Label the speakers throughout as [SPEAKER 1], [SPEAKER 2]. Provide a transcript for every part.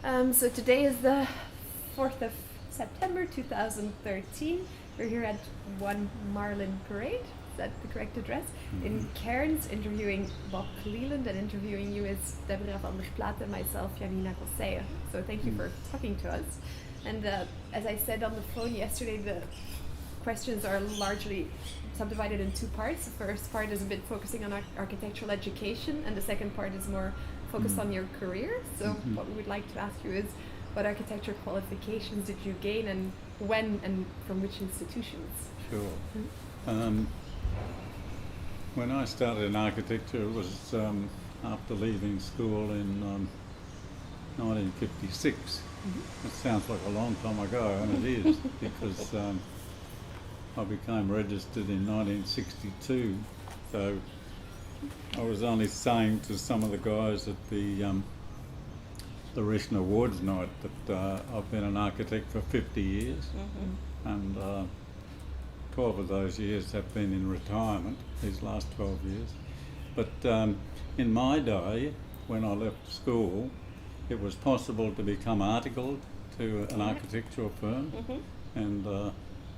[SPEAKER 1] So today is the 4th of September 2013. We're here at 1 Marlin Parade, is that the correct address? In Cairns, interviewing Bob Cleland, and interviewing you is Deborah van der Plaat and myself, Janina Gosseye. So thank you for talking to us. And as I said on the phone yesterday, the questions are largely subdivided in two parts. The first part is a bit focusing on architectural education, and the second part is more focused on your career. So what we would like to ask you is, what architecture qualifications did you gain, and when, and from which institutions?
[SPEAKER 2] Sure. When I started in architecture, it was after leaving school in 1956. It sounds like a long time ago, and it is, because I became registered in 1962. So I was only saying to some of the guys at the Rishna Awards night that I've been an architect for 50 years, and 12 of those years have been in retirement, these last 12 years. But in my day, when I left school, it was possible to become articled to an architectural firm, and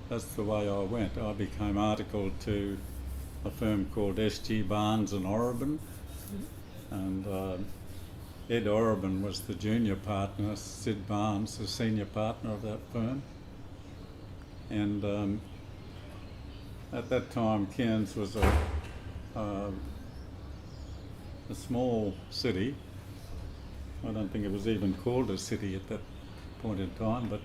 [SPEAKER 2] that's the way I went. I became articled to a firm called S.G. Barnes and Orabin, and Ed Orabin was the junior partner, Sid Barnes the senior partner of that firm. And at that time, Cairns was a small city. I don't think it was even called a city at that point in time, but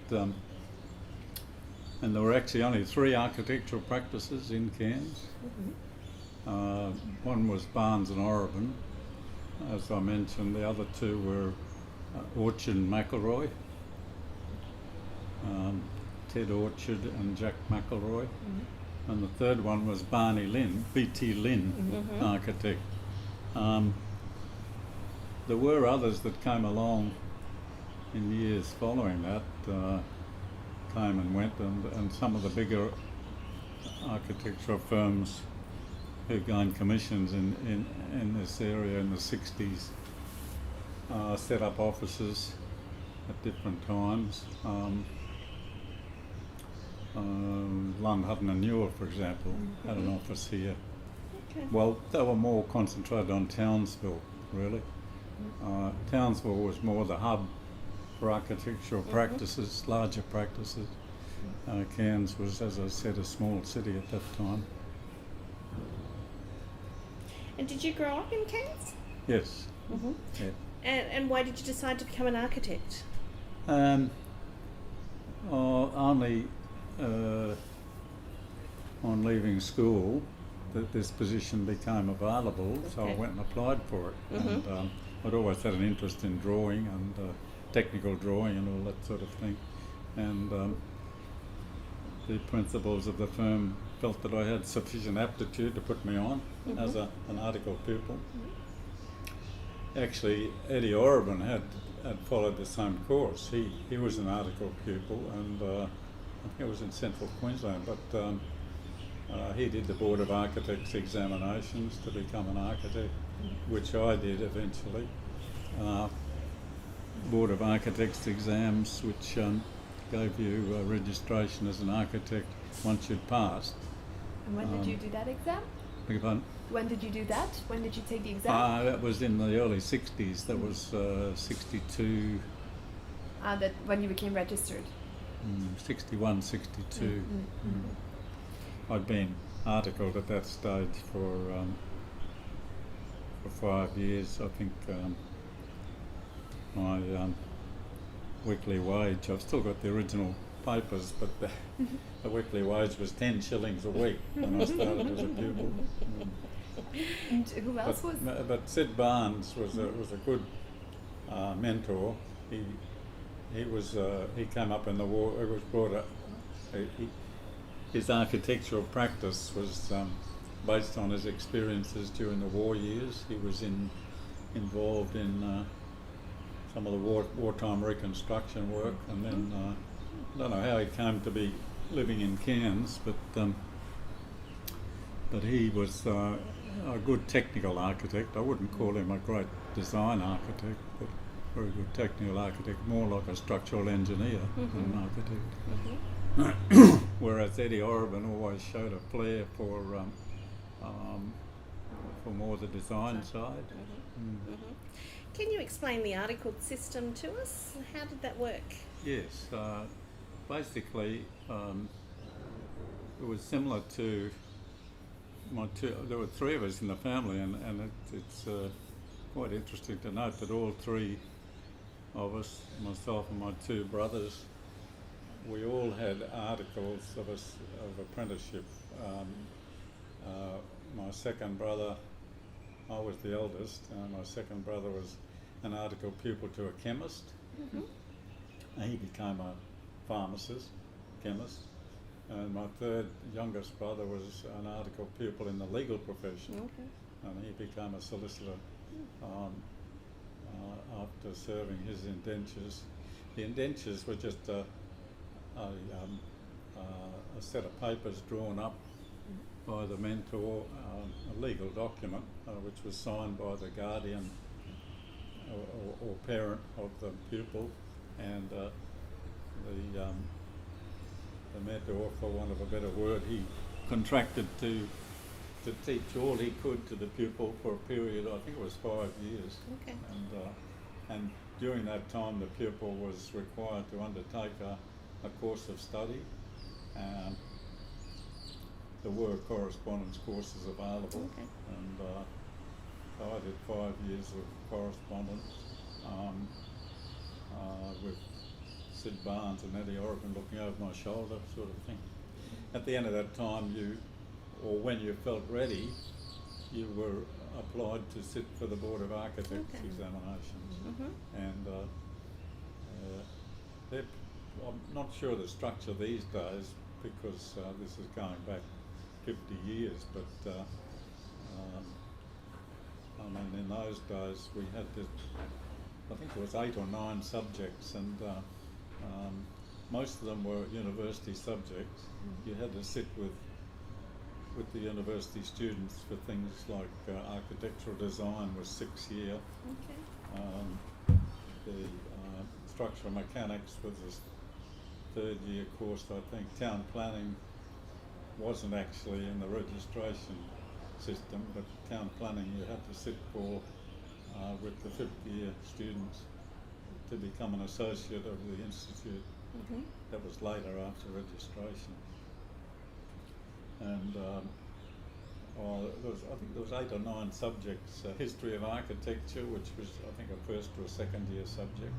[SPEAKER 2] and there were actually only 3 architectural practices in Cairns. One was Barnes and Orabin, as I mentioned. The other 2 were Orchard and McElroy, Ted Orchard and Jack McElroy. And the third one was Barney Lynn, B.T. Lynn, architect. There were others that came along in years following that, came and went, and some of the bigger architectural firms who gained commissions in this area in the 60s set up offices at different times. Lund, Hutton and Newer, for example, had an office here. Well, they were more concentrated on Townsville, really. Townsville was more the hub for architectural practices, larger practices. Cairns was, as I said, a small city at that time.
[SPEAKER 3] And did you grow up in Cairns?
[SPEAKER 2] Yes. Yeah.
[SPEAKER 3] And why did you decide to become an architect?
[SPEAKER 2] Only on leaving school that this position became available, so I went and applied for it. And I'd always had an interest in drawing and technical drawing and all that sort of thing. And the principals of the firm felt that I had sufficient aptitude to put me on as an article pupil. Actually, Eddie Orabin had followed the same course. He was an article pupil, and I think it was in central Queensland, but he did the Board of Architects examinations to become an architect, which I did eventually. Board of Architects exams, which gave you registration as an architect once you'd passed.
[SPEAKER 1] And when did you do that exam?
[SPEAKER 2] Beg your pardon?
[SPEAKER 1] When did you do that? When did you take the exam?
[SPEAKER 2] That was in the early 60s. That was 62.
[SPEAKER 1] That when you became registered?
[SPEAKER 2] 61, 62. I'd been articled at that stage for 5 years. I think my weekly wage, I've still got the original papers, but the weekly wage was 10 shillings a week when I started as a pupil.
[SPEAKER 1] And who else was?
[SPEAKER 2] But Sid Barnes was a good mentor. He came up in the war. It was brought up. His architectural practice was based on his experiences during the war years. He was involved in some of the wartime reconstruction work, and then I don't know how he came to be living in Cairns, but he was a good technical architect. I wouldn't call him a great design architect, but very good technical architect, more like a structural engineer than an architect. Whereas Eddie Orban always showed a flair for more the design side.
[SPEAKER 3] Can you explain the articled system to us? How did that work?
[SPEAKER 2] Yes, basically it was similar to there were three of us in the family, and it's quite interesting to note that all three of us, myself and my two brothers, we all had articles of apprenticeship. My second brother, I was the eldest, and my second brother was an article pupil to a chemist. And he became a chemist. And my third youngest brother was an article pupil in the legal profession, and he became a solicitor after serving his indentures. The indentures were just a set of papers drawn up by the mentor, a legal document which was signed by the guardian or parent of the pupil, and the mentor, for want of a better word, he contracted to teach all he could to the pupil for a period, I think it was 5 years. And during that time the pupil was required to undertake a course of study. There were correspondence courses available, and so I did 5 years of correspondence with Sid Barnes and Eddie Orban looking over my shoulder, sort of thing. At the end of that time, when you felt ready, you were applied to sit for the Board of Architects examinations. And I'm not sure of the structure these days, because this is going back 50 years, but I mean, in those days we had I think it was 8 or 9 subjects, and most of them were university subjects. You had to sit with the university students for things like architectural design was 6 year. The structural mechanics was a 3rd year course, I think. Town planning wasn't actually in the registration system, but town planning you had to sit for with the 5th year students to become an associate of the institute. That was later after registration. And I think there was 8 or 9 subjects. History of architecture, which was I think a 1st or 2nd year subject.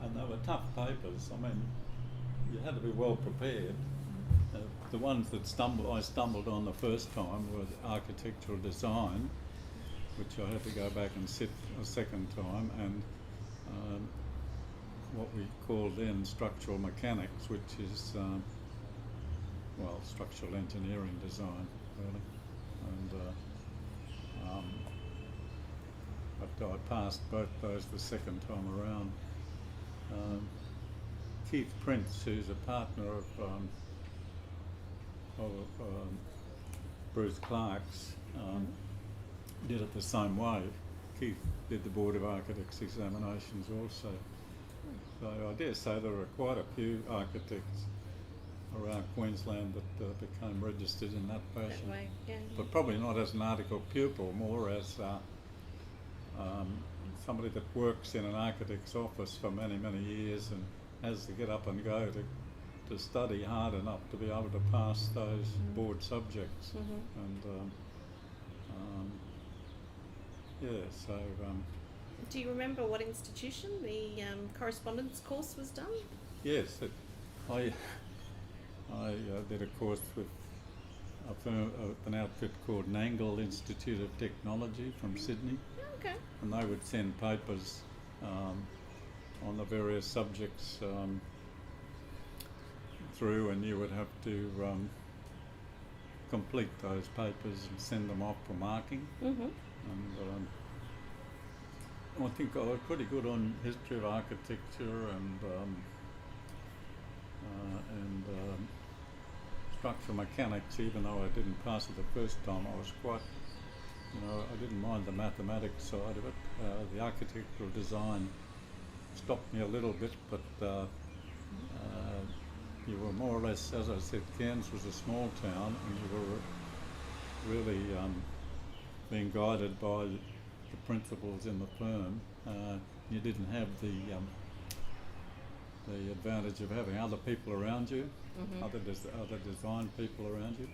[SPEAKER 2] And they were tough papers. I mean, you had to be well prepared. The ones that I stumbled on the first time were architectural design, which I had to go back and sit a second time, and what we called then structural mechanics, which is structural engineering design, really. And but I passed both those the second time around. Keith Prince, who's a partner of Bruce Clark's, did it the same way. Keith did the Board of Architects examinations also. So I dare say there are quite a few architects around Queensland that became registered in that fashion.
[SPEAKER 3] That way,
[SPEAKER 2] But probably not as an article pupil, more as somebody that works in an architect's office for many, many years and has to get up and go to study hard enough to be able to pass those board subjects. And
[SPEAKER 3] do you remember what institution the correspondence course was done?
[SPEAKER 2] Yes, I did a course with an outfit called Nangle Institute of Technology from Sydney. And they would send papers on the various subjects through, and you would have to complete those papers and send them off for marking. And I think I was pretty good on history of architecture and structural mechanics. Even though I didn't pass it the first time, I was quite I didn't mind the mathematics side of it. The architectural design stopped me a little bit, but you were more or less, as I said, Cairns was a small town, and you were really being guided by the principals in the firm. You didn't have the advantage of having other people around you,
[SPEAKER 3] Mm-hmm.
[SPEAKER 2] other design people around you.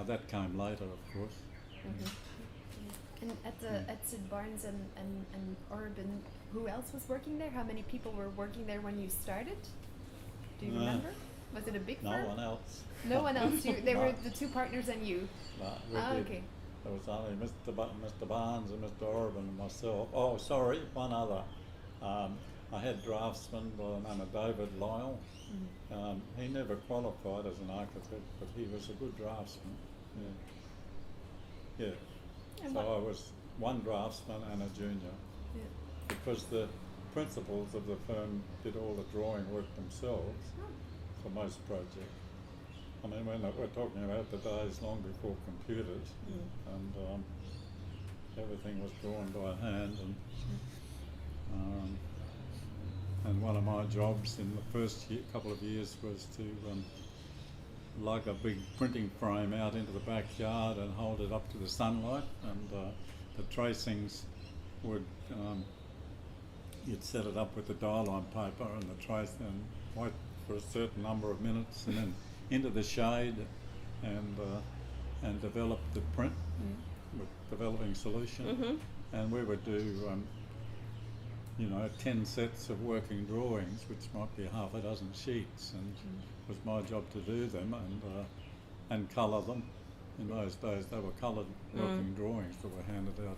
[SPEAKER 2] That came later, of course.
[SPEAKER 1] And at Sid Barnes and Urban, who else was working there? How many people were working there when you started? Do you remember? Was it a big
[SPEAKER 2] No
[SPEAKER 1] firm?
[SPEAKER 2] one else.
[SPEAKER 1] No one else. They
[SPEAKER 2] No.
[SPEAKER 1] were the two partners and you.
[SPEAKER 2] No, we did.
[SPEAKER 1] Okay.
[SPEAKER 2] There was only Mr. Barnes and Mr. Orban and myself. Oh, sorry, one other. I had draftsman by the name of David Lyle.
[SPEAKER 1] Mm-hmm.
[SPEAKER 2] He never qualified as an architect, but he was a good draftsman. Yeah.
[SPEAKER 1] And
[SPEAKER 2] So
[SPEAKER 1] what-
[SPEAKER 2] I was one draftsman and a junior,
[SPEAKER 1] Yeah.
[SPEAKER 2] because the principals of the firm did all the drawing work themselves
[SPEAKER 1] Oh.
[SPEAKER 2] for most projects. I mean, we're talking about the days long before computers, and everything was drawn by hand. And one of my jobs in the first couple of years was to lug a big printing frame out into the backyard and hold it up to the sunlight, and the tracings would you'd set it up with the dial-on paper and the trace and wait for a certain number of minutes, and then into the shade and develop the print with developing solution.
[SPEAKER 3] Mm-hmm.
[SPEAKER 2] And we would do 10 sets of working drawings, which might be half a dozen sheets, and it was my job to do them and colour them. In those days they were coloured working drawings that were handed out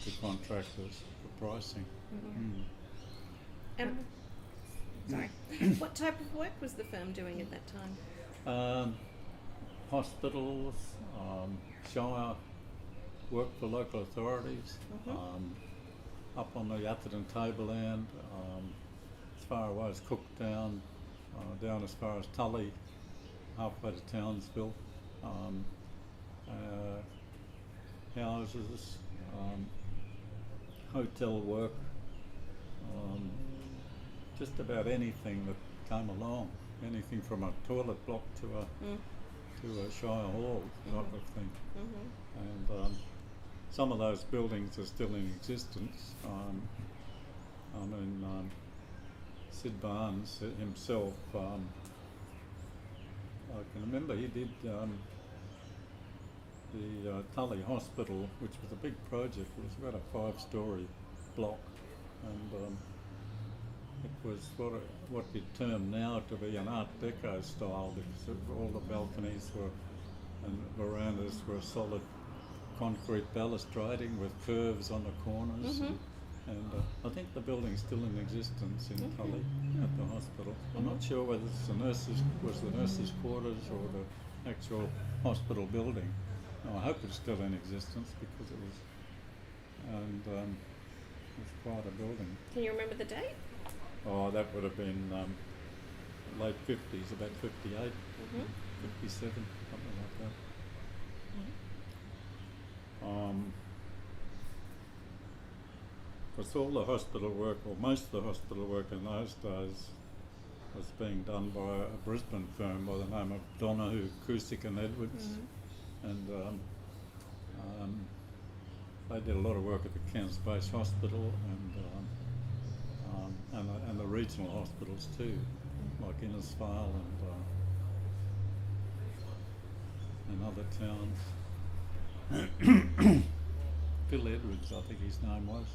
[SPEAKER 2] to contractors for pricing.
[SPEAKER 3] And sorry, what type of work was the firm doing at that time?
[SPEAKER 2] Hospitals, shire work for local authorities, up on the Atherton Tableland, as far away as Cooktown, down as far as Tully, halfway to Townsville, houses, hotel work, just about anything that came along, anything from a toilet block to a shire hall type of thing. And some of those buildings are still in existence. Sid Barnes himself, I can remember he did the Tully Hospital, which was a big project. It was about a 5-story block, and it was what you'd term now to be an Art Deco style, because all the balconies and verandas were solid concrete balustrading with curves on the corners, and I think the building's still in existence in Tully at the hospital. I'm not sure whether it's the nurses' quarters or the actual hospital building. No, I hope it's still in existence, because it was quite a building.
[SPEAKER 3] Can you remember the date?
[SPEAKER 2] Oh, that would have been late 50s, about 58, 57, something like that. Because all the hospital work, or most of the hospital work in those days, was being done by a Brisbane firm by the name of Donahue, Cusick and Edwards, and they did a lot of work at the Cairns Base Hospital and the regional hospitals too, like Innisfail and other towns. Phil Edwards, I think his name was,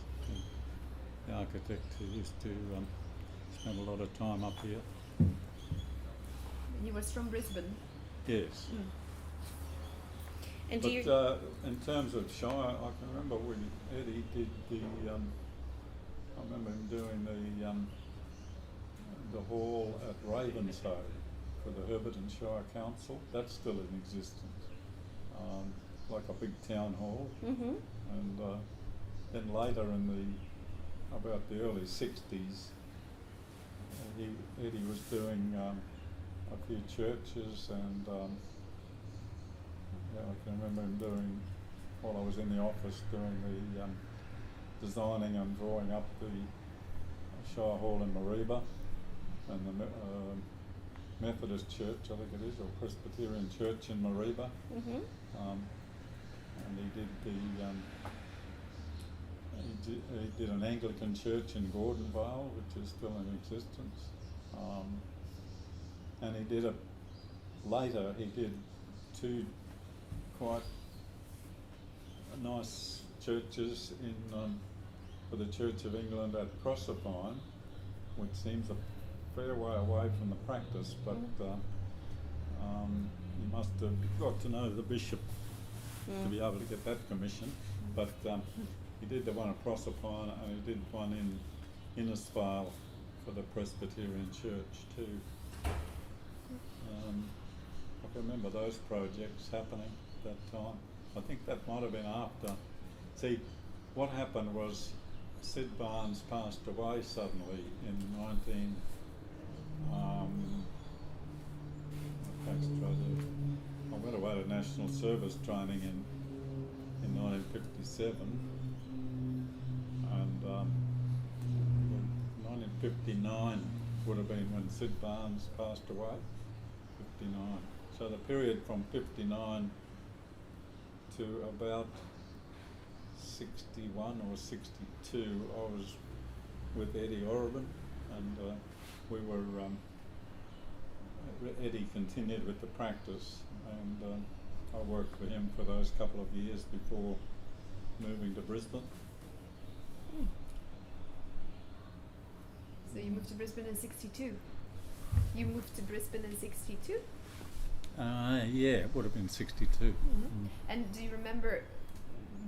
[SPEAKER 2] the architect who used to spend a lot of time up here.
[SPEAKER 1] He was from Brisbane.
[SPEAKER 2] Yes.
[SPEAKER 3] And
[SPEAKER 2] But
[SPEAKER 3] do you?
[SPEAKER 2] in terms of shire, I can remember when Eddie did I remember him doing the hall at Ravenshoe for the Herberton Shire Council. That's still in existence, like a big town hall. And then later in about the early 60s, Eddie was doing a few churches, and I can remember him doing while I was in the office doing the designing and drawing up the Shire Hall in Mareeba and the Methodist Church, I think it is, or Presbyterian Church in Mareeba. And he did an Anglican church in Gordonvale, which is still in existence. And he did later he did two quite nice churches in for the Church of England at Proserpine, which seems a fair way away from the practice, but he must have got to know the bishop to be able to get that commission. But he did the one at Proserpine, and he did one in Innisfail for the Presbyterian Church too. I can remember those projects happening at that time. I think that might have been after. See, what happened was Sid Barnes passed away suddenly in I went away to national service training in 1957, and 1959 would have been when Sid Barnes passed away, 59. So the period from 59 to about 61 or 62, I was with Eddie Orban, and we were. Eddie continued with the practice, and I worked for him for those couple of years before moving to Brisbane.
[SPEAKER 1] So you moved to Brisbane in 62? You moved to Brisbane in 62?
[SPEAKER 2] Yeah, it would have been 62.
[SPEAKER 1] And do you remember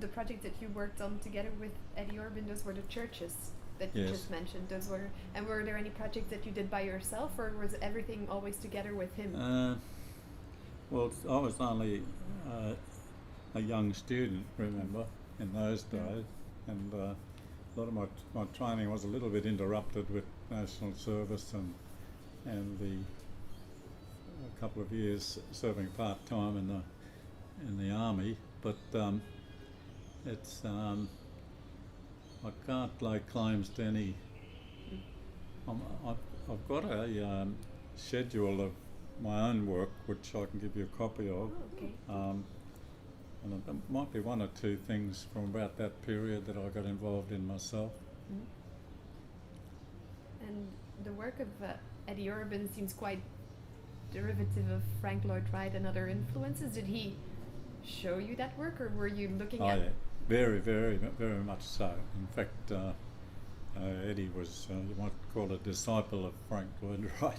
[SPEAKER 1] the project that you worked on together with Eddie Orban? Those were the churches that you just mentioned. Those were, and were there any projects that you did by yourself, or was everything always together with him?
[SPEAKER 2] Well, I was only a young student, remember, in those days, and a lot of my training was a little bit interrupted with national service and a couple of years serving part time in the army, but it's I can't lay claims to any. I've got a schedule of my own work, which I can give you a copy of.
[SPEAKER 1] Okay.
[SPEAKER 2] And there might be one or two things from about that period that I got involved in myself.
[SPEAKER 1] And the work of Eddie Orban seems quite derivative of Frank Lloyd Wright and other influences. Did he show you that work, or were you looking at?
[SPEAKER 2] Yeah. Very, very, very much so. In fact, Eddie was, you might call a disciple of Frank Lloyd Wright,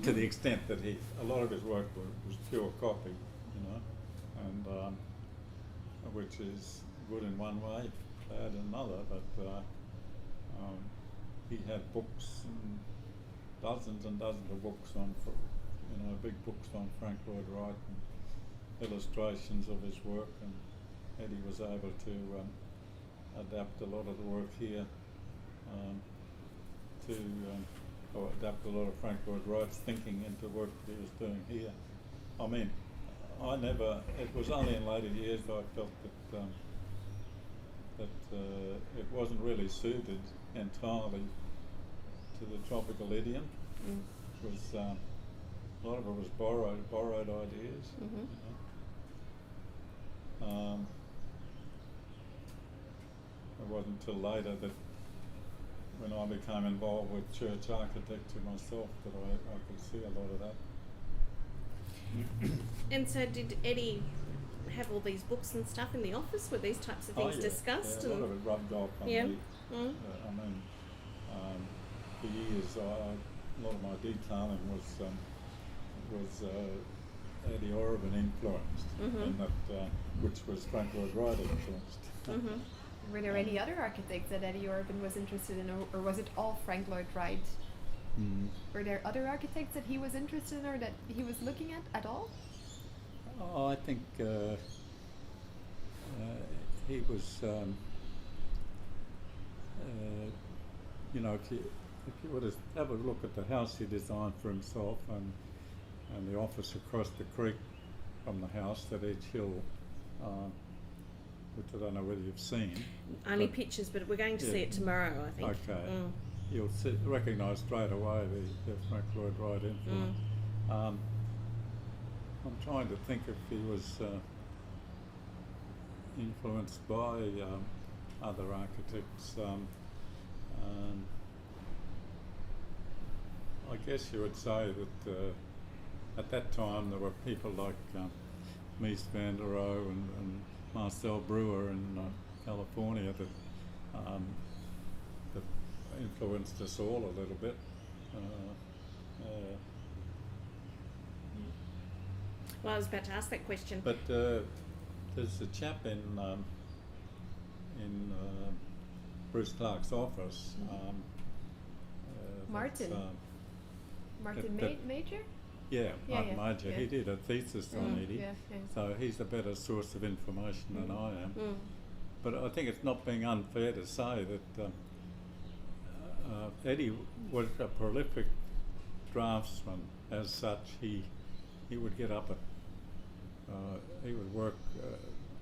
[SPEAKER 2] to the extent that a lot of his work was pure copy, you know, and which is good in one way, bad in another. But he had books, and dozens and dozens of books on, big books on Frank Lloyd Wright, and illustrations of his work, and Eddie was able to adapt a lot of the work here or adapt a lot of Frank Lloyd Wright's thinking into work that he was doing here. I mean, it was only in later years that I felt that it wasn't really suited entirely to the tropical idiom. It was, a lot of it was borrowed ideas. You know? It wasn't until later that when I became involved with church architecture myself that I could see a lot of that.
[SPEAKER 3] And so did Eddie have all these books and stuff in the office? Were these types of things discussed?
[SPEAKER 2] Yeah, a lot of it rubbed off on me. I mean, for years, a lot of my detailing was Eddie Orban influenced, and that which was Frank Lloyd Wright influenced.
[SPEAKER 1] Were there any other architects that Eddie Orban was interested in, or was it all Frank Lloyd Wright? Were there other architects that he was interested in or that he was looking at all?
[SPEAKER 2] Oh, I think he was, if you were to have a look at the house he designed for himself and the office across the creek from the house at Edge Hill, which I don't know whether you've seen.
[SPEAKER 3] Only
[SPEAKER 2] but-
[SPEAKER 3] pictures, but we're going to see
[SPEAKER 2] Yeah.
[SPEAKER 3] it tomorrow, I think.
[SPEAKER 2] Okay.
[SPEAKER 3] Mm.
[SPEAKER 2] You'll recognise straight away the Frank Lloyd Wright influence. I'm trying to think if he was influenced by other architects. I guess you would say that at that time there were people like Mies van der Rohe and Marcel Brewer in California that influenced us all a little bit.
[SPEAKER 3] Well, I was about to ask that question.
[SPEAKER 2] But there's a chap in Bruce Clark's office.
[SPEAKER 1] Martin.
[SPEAKER 2] that's,
[SPEAKER 1] Martin
[SPEAKER 2] that-
[SPEAKER 1] Major?
[SPEAKER 2] Yeah,
[SPEAKER 1] Yeah,
[SPEAKER 2] Martin
[SPEAKER 1] yeah,
[SPEAKER 2] Major.
[SPEAKER 1] yeah.
[SPEAKER 2] He did a thesis on Eddie,
[SPEAKER 1] Yeah, yeah.
[SPEAKER 2] so he's a better source of information than I am.
[SPEAKER 3] Mm.
[SPEAKER 2] But I think it's not being unfair to say that Eddie was a prolific draftsman. As such, he would get up at he would work.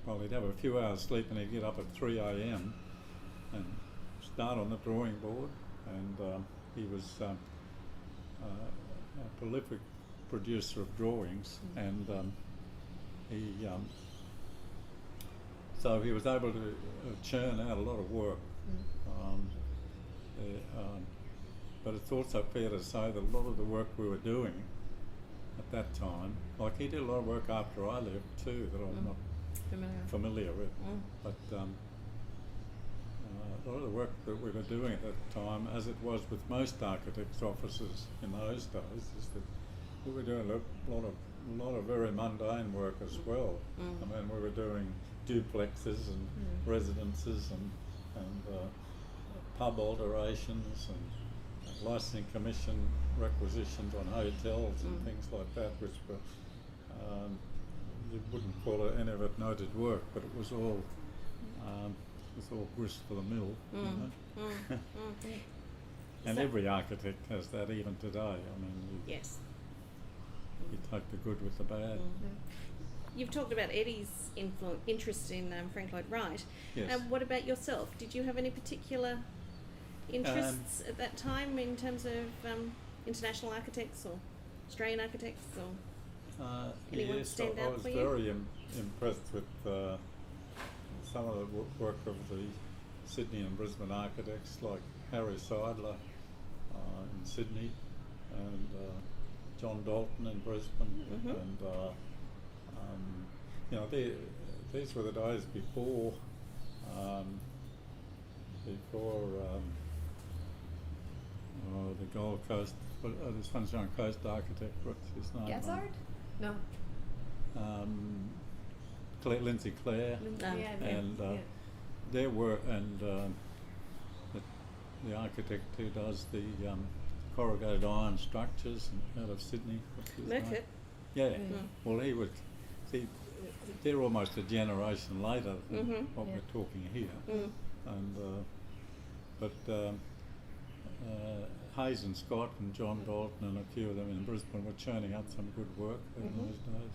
[SPEAKER 2] Well, he'd have a few hours sleep, and he'd get up at 3 a.m. and start on the drawing board. And he was a prolific producer of drawings, and so he was able to churn out a lot of work. But it's also fair to say that a lot of the work we were doing at that time, like he did a lot of work after I left too, that I'm not familiar with. But a lot of the work that we were doing at that time, as it was with most architects' offices in those days, is that we were doing a lot of very mundane work as well. I mean, we were doing duplexes and residences and pub alterations and licensing commission requisitions on hotels and things like that, which were you wouldn't call it any of it noted work, but it was all grist for the mill. You know? And every architect has that even today. I mean,
[SPEAKER 3] Yes.
[SPEAKER 2] you take the good with the bad.
[SPEAKER 3] You've talked about Eddie's interest in Frank Lloyd Wright.
[SPEAKER 2] Yes.
[SPEAKER 3] What about yourself? Did you have any particular interests at that time in terms of international architects or Australian architects? Or anyone
[SPEAKER 2] Yes,
[SPEAKER 3] stand
[SPEAKER 2] I
[SPEAKER 3] out
[SPEAKER 2] was
[SPEAKER 3] for you?
[SPEAKER 2] very impressed with some of the work of the Sydney and Brisbane architects, like Harry Seidler in Sydney, and John Dalton in Brisbane, and you know, these were the days before the Gold Coast, the Sunshine Coast architect, what's his name?
[SPEAKER 1] Gazzard? No.
[SPEAKER 2] Lindsay Clare, and their work, and the architect who does the corrugated iron structures out of Sydney. What's his name?
[SPEAKER 3] Murcutt.
[SPEAKER 2] Yeah. Well, he was. See, they're almost a generation later than what we're talking here, and Hayes and Scott and John Dalton and a few of them in Brisbane were churning out some good work in those days.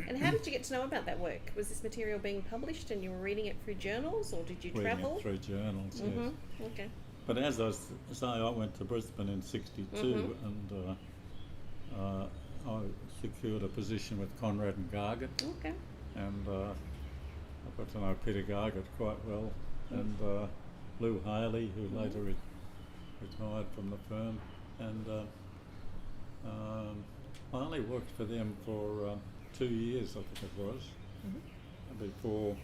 [SPEAKER 3] And how did you get to know about that work? Was this material being published and you were reading it through journals, or did you
[SPEAKER 2] Reading
[SPEAKER 3] travel?
[SPEAKER 2] it through journals, yes.
[SPEAKER 3] Okay.
[SPEAKER 2] But as I say, I went to Brisbane in '62, and I secured a position with Conrad and Gargett,
[SPEAKER 3] Okay.
[SPEAKER 2] and I got to know Peter Gargett quite well, and Lou Haley, who later retired from the firm, and I only worked for them for 2 years, I think it was, before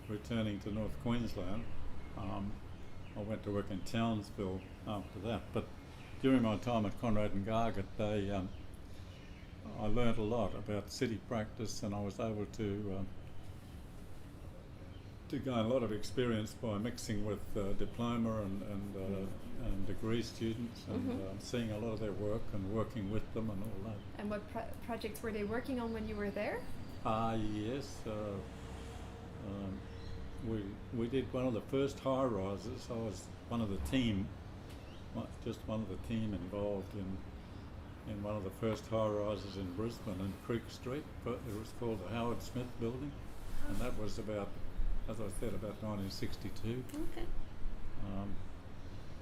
[SPEAKER 2] returning to North Queensland. I went to work in Townsville after that, but during my time at Conrad and Gargett, I learnt a lot about city practice, and I was able to gain a lot of experience by mixing with diploma and degree students, and seeing a lot of their work and working with them and all that.
[SPEAKER 1] And what projects were they working on when you were there?
[SPEAKER 2] Yes. We did one of the first high rises. I was one of the team, just one of the team involved in one of the first high rises in Brisbane in Creek Street. But it was called the Howard Smith Building, and that was about as I said, about 1962.
[SPEAKER 3] Okay.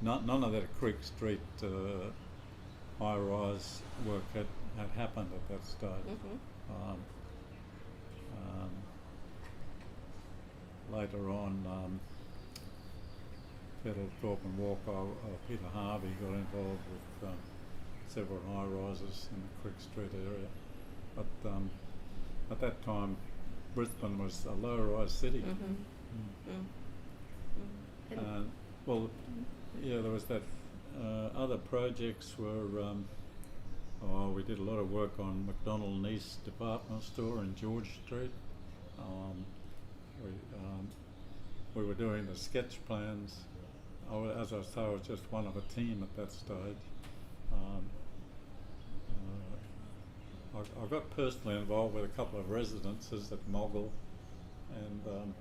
[SPEAKER 2] None of that Creek Street high-rise work had happened at that stage.
[SPEAKER 3] Mhm.
[SPEAKER 2] Later on, Thorpe and Walker, Peter Harvey got involved with several high-rises in the Creek Street area. But at that time, Brisbane was a low-rise city.
[SPEAKER 3] Mhm.
[SPEAKER 2] Well, yeah, there was that. Other projects were, we did a lot of work on McDonald and East Department Store in George Street. We were doing the sketch plans. As I say, I was just one of a team at that stage. I got personally involved with a couple of residences at Moggle and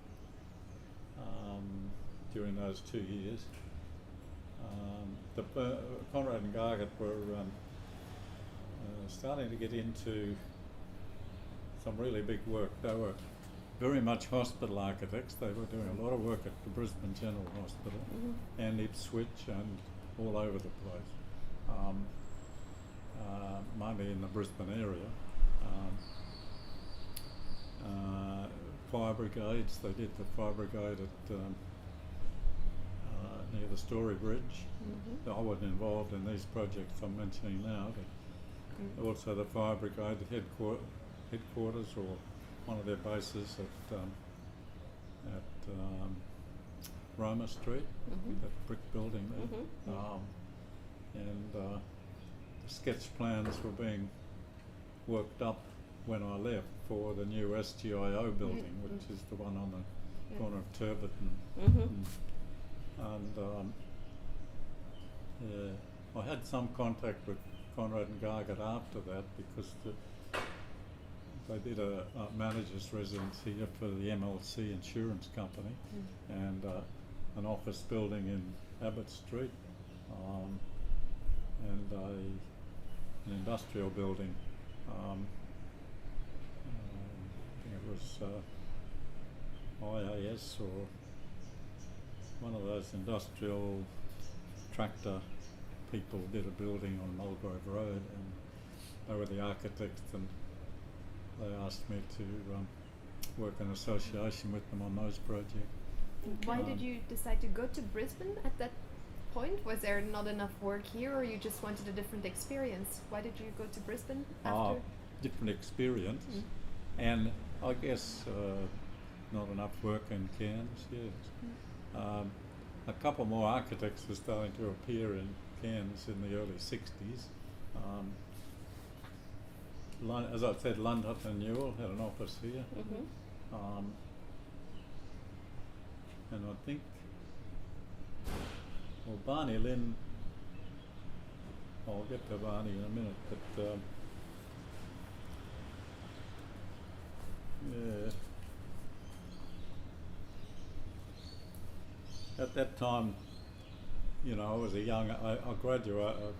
[SPEAKER 2] during those 2 years. Conrad and Gargett were starting to get into some really big work. They were very much hospital architects. They were doing a lot of work at the Brisbane General Hospital and Ipswich and all over the place, mainly in the Brisbane area. Fire brigades, they did the fire brigade at near the Story Bridge. I wasn't involved in these projects I'm mentioning now, but also the fire brigade headquarters or one of their bases at Roma Street, that brick building there. And sketch plans were being worked up when I left for the new SGIO building, which is the one on the corner of Turbot and I had some contact with Conrad and Gargett after that because they did a manager's residence here for the MLC Insurance Company and an office building in Abbott Street and an industrial building. I think it was IAS or one of those industrial tractor people did a building on Mulgrove Road, and they were the architects, and they asked me to work in association with them on those projects.
[SPEAKER 1] Why did you decide to go to Brisbane at that point? Was there not enough work here, or you just wanted a different experience? Why did you go to Brisbane after?
[SPEAKER 2] Different experience, and I guess not enough work in Cairns, yes. A couple more architects were starting to appear in Cairns in the early 60s. As I said, Lundhut and Newell had an office here. And I think, well, Barney Lynn, I'll get to Barney in a minute, but yeah. At that time, you know, I was a young, I graduated, I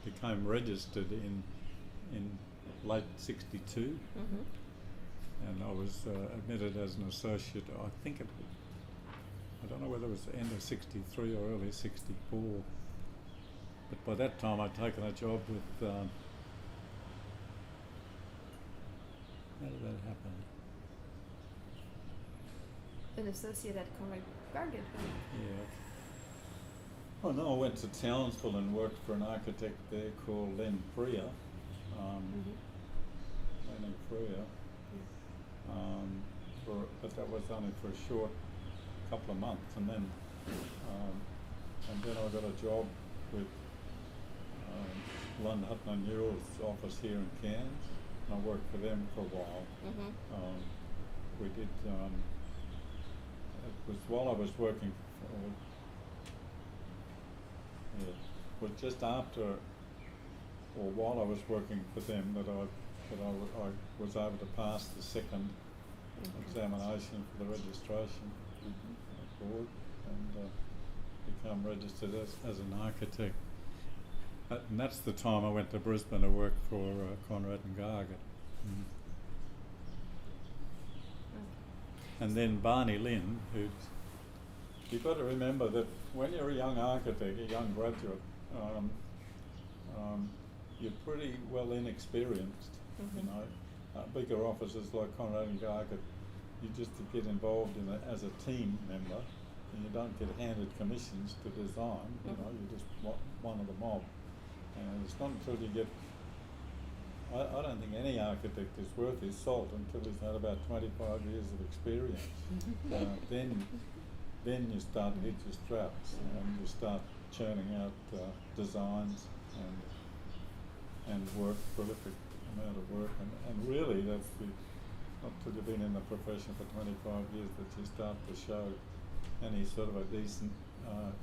[SPEAKER 2] became registered in late 62, and I was admitted as an associate, I think I don't know whether it was the end of 63 or early 64, but by that time I'd taken a job with, how did that happen?
[SPEAKER 1] An associate at Conrad Gargett.
[SPEAKER 2] Yeah. Oh no, I went to Townsville and worked for an architect there called Len Freer. Len and Freer. But that was only for a short couple of months, and then I got a job with Lund Hutton and Newell's office here in Cairns, and I worked for them for a while. We did. It was while I was working for. Yeah, it was just after, or while I was working for them, that I was able to pass the second examination for the registration board and become registered as an architect. And that's the time I went to Brisbane to work for Conrad and Gargett. and then Barney Lynn, who you've got to remember that when you're a young architect, a young graduate, you're pretty well inexperienced. You know, bigger offices like Conrad and Gargett, you just get involved in it as a team member, and you don't get handed commissions to design. You know, you're just one of the mob, and it's not until you get. I don't think any architect is worth his salt until he's had about 25 years of experience. Then you start to hit your straps, and you start churning out designs and work, prolific amount of work, and really that's not till you've been in the profession for 25 years that you start to show any sort of a decent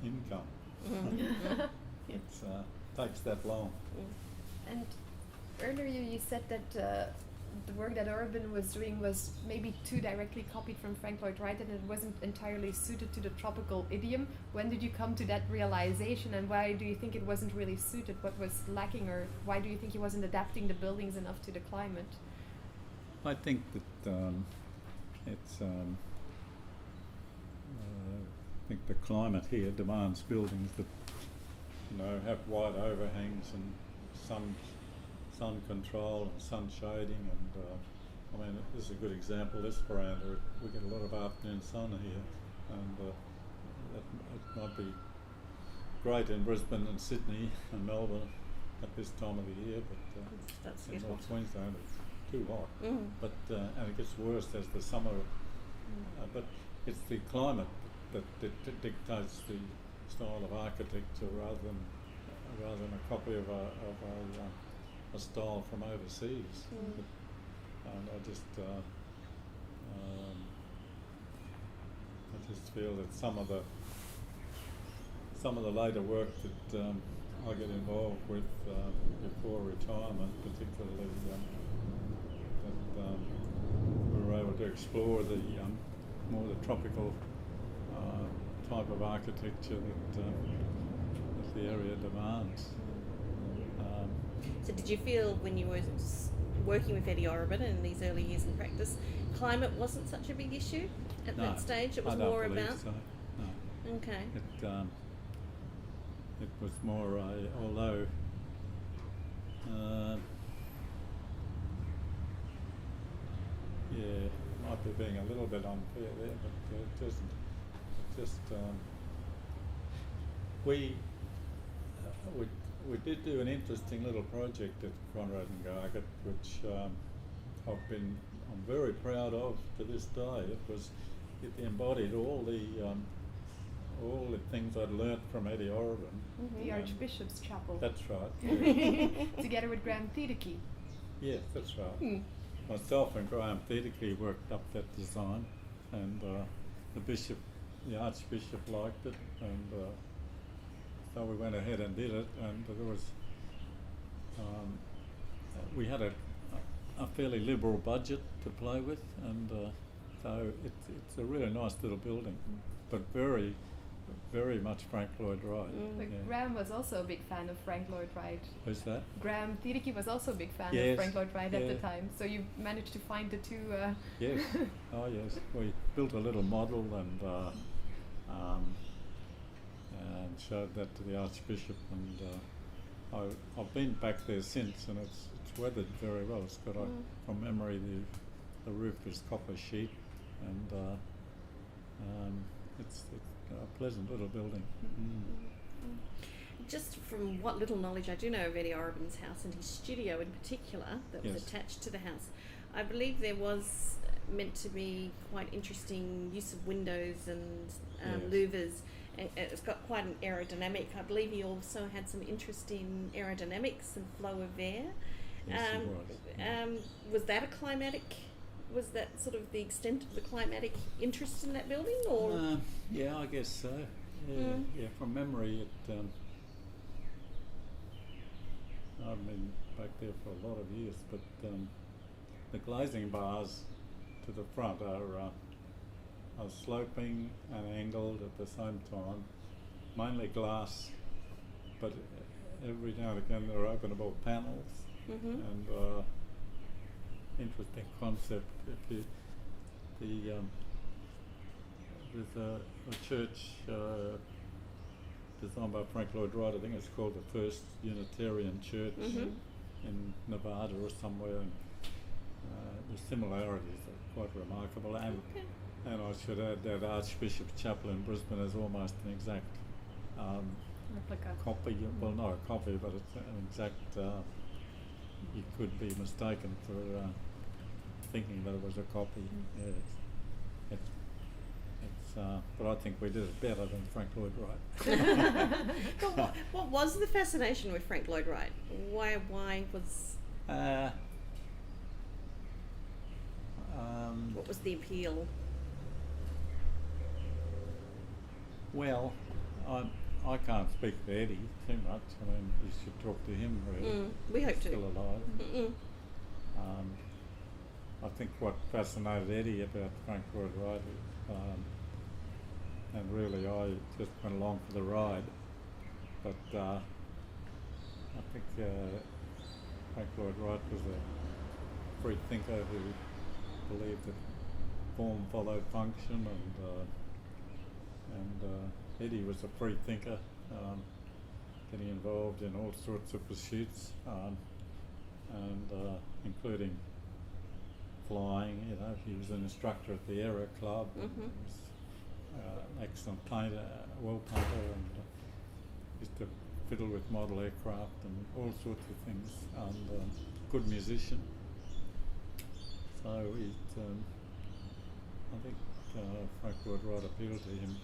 [SPEAKER 2] income. It takes that long.
[SPEAKER 1] And earlier you said that the work that Urban was doing was maybe too directly copied from Frank Lloyd Wright, and it wasn't entirely suited to the tropical idiom. When did you come to that realization, and why do you think it wasn't really suited? What was lacking, or why do you think he wasn't adapting the buildings enough to the climate?
[SPEAKER 2] I think that I think the climate here demands buildings that have wide overhangs and sun control and sun shading, and I mean, this is a good example. This veranda, we get a lot of afternoon sun here, and it might be great in Brisbane and Sydney and Melbourne at this time of the year, but in North Queensland it's too hot. But and it gets worse as the summer. But it's the climate that dictates the style of architecture rather than a copy of a style from overseas. And I just feel that some of the later work that I get involved with before retirement, particularly that we were able to explore the more the tropical type of architecture that the area demands.
[SPEAKER 3] So did you feel when you were working with Eddie Orobin in these early years in practice, climate wasn't such a big issue at that stage? It was more about.
[SPEAKER 2] So. No.
[SPEAKER 3] Okay.
[SPEAKER 2] It was more, although might be being a little bit unfair there, but we did do an interesting little project at Conrad and Gargett, which I'm very proud of to this day. It embodied all the things I'd learnt from Eddie Orobin.
[SPEAKER 1] The Archbishop's Chapel.
[SPEAKER 2] That's right.
[SPEAKER 1] Together with Graham Thedeke.
[SPEAKER 2] Yes, that's right. Myself and Graham Thedeke worked up that design, and the Archbishop liked it, and so we went ahead and did it, and there was we had a fairly liberal budget to play with, and so it's a really nice little building, but very, very much Frank Lloyd Wright.
[SPEAKER 1] Graham was also a big fan of Frank Lloyd Wright.
[SPEAKER 2] Who's that?
[SPEAKER 1] Graham Thedeke was also a big fan of Frank Lloyd Wright at the time, so you managed to find the two.
[SPEAKER 2] Yes. Oh yes. We built a little model and showed that to the Archbishop, and I've been back there since, and it's weathered very well. It's got from memory the roof is copper sheet, and it's a pleasant little building.
[SPEAKER 3] Just from what little knowledge I do know of Eddie Orobin's house and his studio in particular that was attached to the house, I believe there was meant to be quite interesting use of windows and louvers. It's got quite an aerodynamic. I believe he also had some interesting aerodynamics and flow of air.
[SPEAKER 2] Yes,
[SPEAKER 3] was that a climatic? Was that sort of the extent of the climatic interest in that building, or?
[SPEAKER 2] Yeah, I guess so. Yeah, from memory, I've been back there for a lot of years, but the glazing bars to the front are sloping and angled at the same time, mainly glass, but every now and again there are openable panels, and interesting concept. there's a church designed by Frank Lloyd Wright. I think it's called the First Unitarian Church in Nevada or somewhere. And, the similarities are quite remarkable. And I should add that Archbishop's Chapel in Brisbane is almost an exact
[SPEAKER 1] Replica.
[SPEAKER 2] copy. Well, not a copy, but it's an exact. You could be mistaken for thinking that it was a copy. Yeah, but I think we did it better than Frank Lloyd Wright.
[SPEAKER 3] But what was the fascination with Frank Lloyd Wright? Why was? What was the appeal?
[SPEAKER 2] Well, I can't speak for Eddie too much. I mean, you should talk to him really.
[SPEAKER 3] We hope
[SPEAKER 2] He's
[SPEAKER 3] to.
[SPEAKER 2] still alive. I think what fascinated Eddie about Frank Lloyd Wright, and really I just went along for the ride, but I think Frank Lloyd Wright was a free thinker who believed that form followed function, and Eddie was a free thinker, getting involved in all sorts of pursuits, and including flying. You know, he was an instructor at the Aero Club. He was an excellent painter, well painter, and used to fiddle with model aircraft and all sorts of things, and good musician. So I think Frank Lloyd Wright appealed to him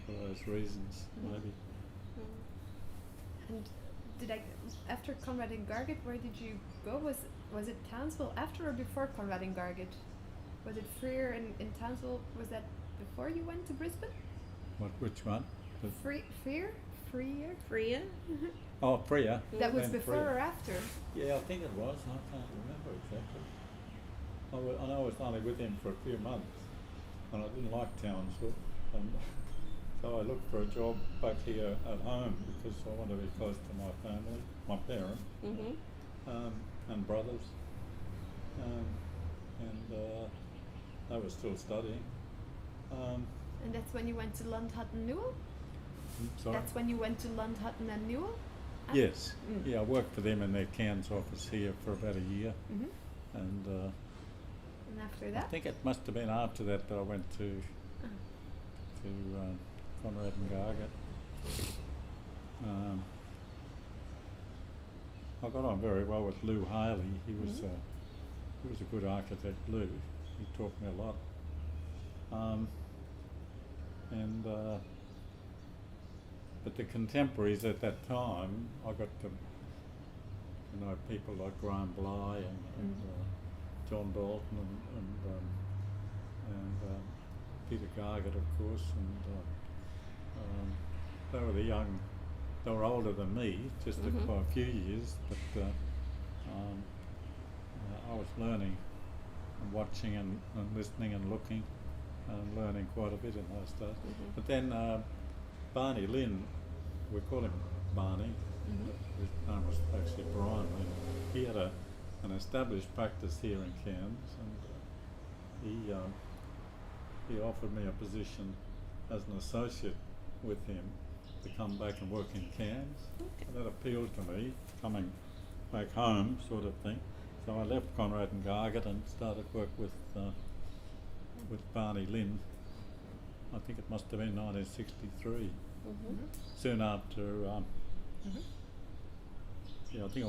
[SPEAKER 2] for those reasons, maybe.
[SPEAKER 1] And after Conrad and Garget, where did you go? Was it Townsville after or before Conrad and Garget? Was it Freer in Townsville? Was that before you went to Brisbane?
[SPEAKER 2] Which one?
[SPEAKER 1] Freer?
[SPEAKER 3] Freer?
[SPEAKER 2] Oh, Freer.
[SPEAKER 1] That was
[SPEAKER 2] And
[SPEAKER 1] before
[SPEAKER 2] Freer.
[SPEAKER 1] or after?
[SPEAKER 2] Yeah, I think it was. I can't remember exactly. I know I was only with him for a few months, and I didn't like Townsville, and so I looked for a job back here at home because I wanted to be close to my family, my parents, and brothers, and they were still studying.
[SPEAKER 1] And that's when you went to Lund, Hutton, Newell?
[SPEAKER 2] Sorry?
[SPEAKER 1] That's when you went to Lund, Hutton and Newell?
[SPEAKER 2] Yes. Yeah, I worked for them in their Cairns office here for about a year, and
[SPEAKER 1] after
[SPEAKER 2] I
[SPEAKER 1] that?
[SPEAKER 2] think it must have been after that I went to Conrad and Garget. I got on very well with Lou Haley. He was a good architect, Lou. He taught me a lot. But the contemporaries at that time, I got to know people like Graham Bly and John Dalton and Peter Garget, of course, and they were they were older than me, just by a few years, but I was learning and watching and listening and looking and learning quite a bit in those days. But then Barney Lynn, we call him Barney, his name was actually Brian Lynn. He had an established practice here in Cairns, and he offered me a position as an associate with him to come back and work in Cairns. And that appealed to me, coming back home sort of thing. So I left Conrad and Garget and started work with Barney Lynn. I think it must have been 1963. Soon after, I think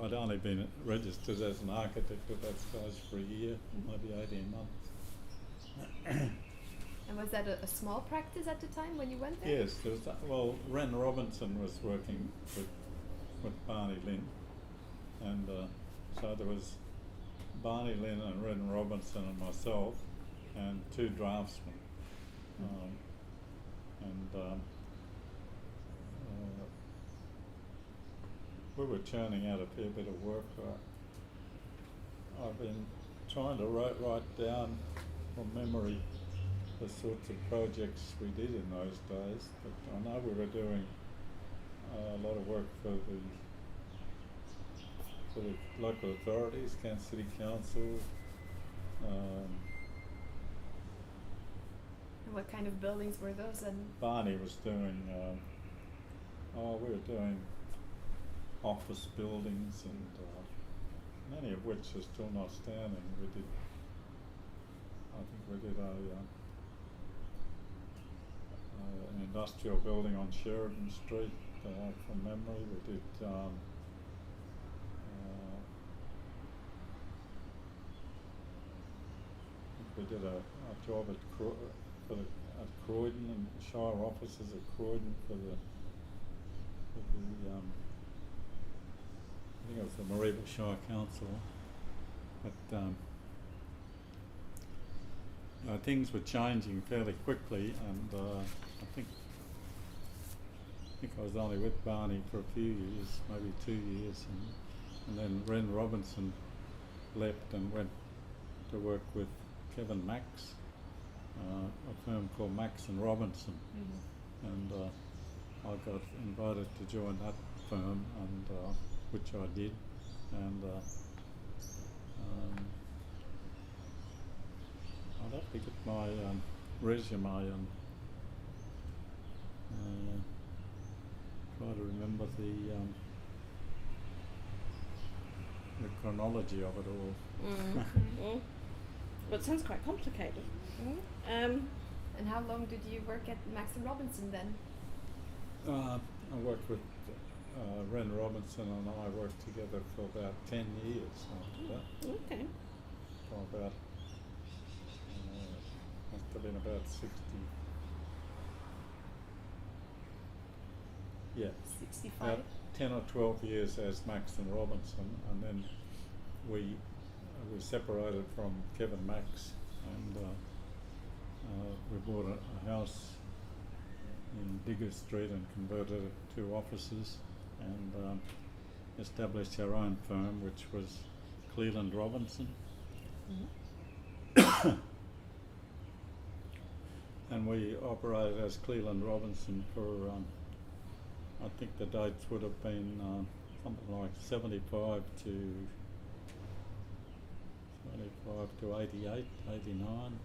[SPEAKER 2] I'd only been registered as an architect at that stage for a year, maybe 18 months.
[SPEAKER 1] And was that a small practice at the time when you went there?
[SPEAKER 2] Yes, there was, Ren Robinson was working with Barney Lynn, and so there was Barney Lynn and Ren Robinson and myself and two draftsmen. We were churning out a fair bit of work. I've been trying to write down from memory the sorts of projects we did in those days, but I know we were doing a lot of work for the local authorities, Cairns City Council.
[SPEAKER 1] And What kind of buildings were those? And
[SPEAKER 4] Barney was doing, we were doing office buildings and many of which are still not standing. We did, I think we did an industrial building on Sheridan Street from memory. We did we did a job at Croydon and Shire offices at Croydon for the
[SPEAKER 2] I think it was the Mareeba Shire Council, but things were changing fairly quickly, and I think I was only with Barney for a few years, maybe 2 years, and then Ren Robinson left and went to work with Kevin Max, a firm called Max and Robinson, and I got invited to join that firm, and which I did, and I'd have to get my resume and try to remember the chronology of it all.
[SPEAKER 3] Well, it sounds quite complicated.
[SPEAKER 1] and how long did you work at Max and Robinson then?
[SPEAKER 2] I worked with Ren Robinson, and I worked together for about 10 years after that.
[SPEAKER 3] Okay.
[SPEAKER 2] For about, must have been about 60. Yeah.
[SPEAKER 1] 65.
[SPEAKER 2] About 10 or 12 years as Max and Robinson, and then we separated from Kevin Max, and we bought a house in Digger Street and converted it to offices, and established our own firm, which was Cleland Robinson. And we operated as Cleland Robinson for, I think the dates would have been something like 75 to 88, 89.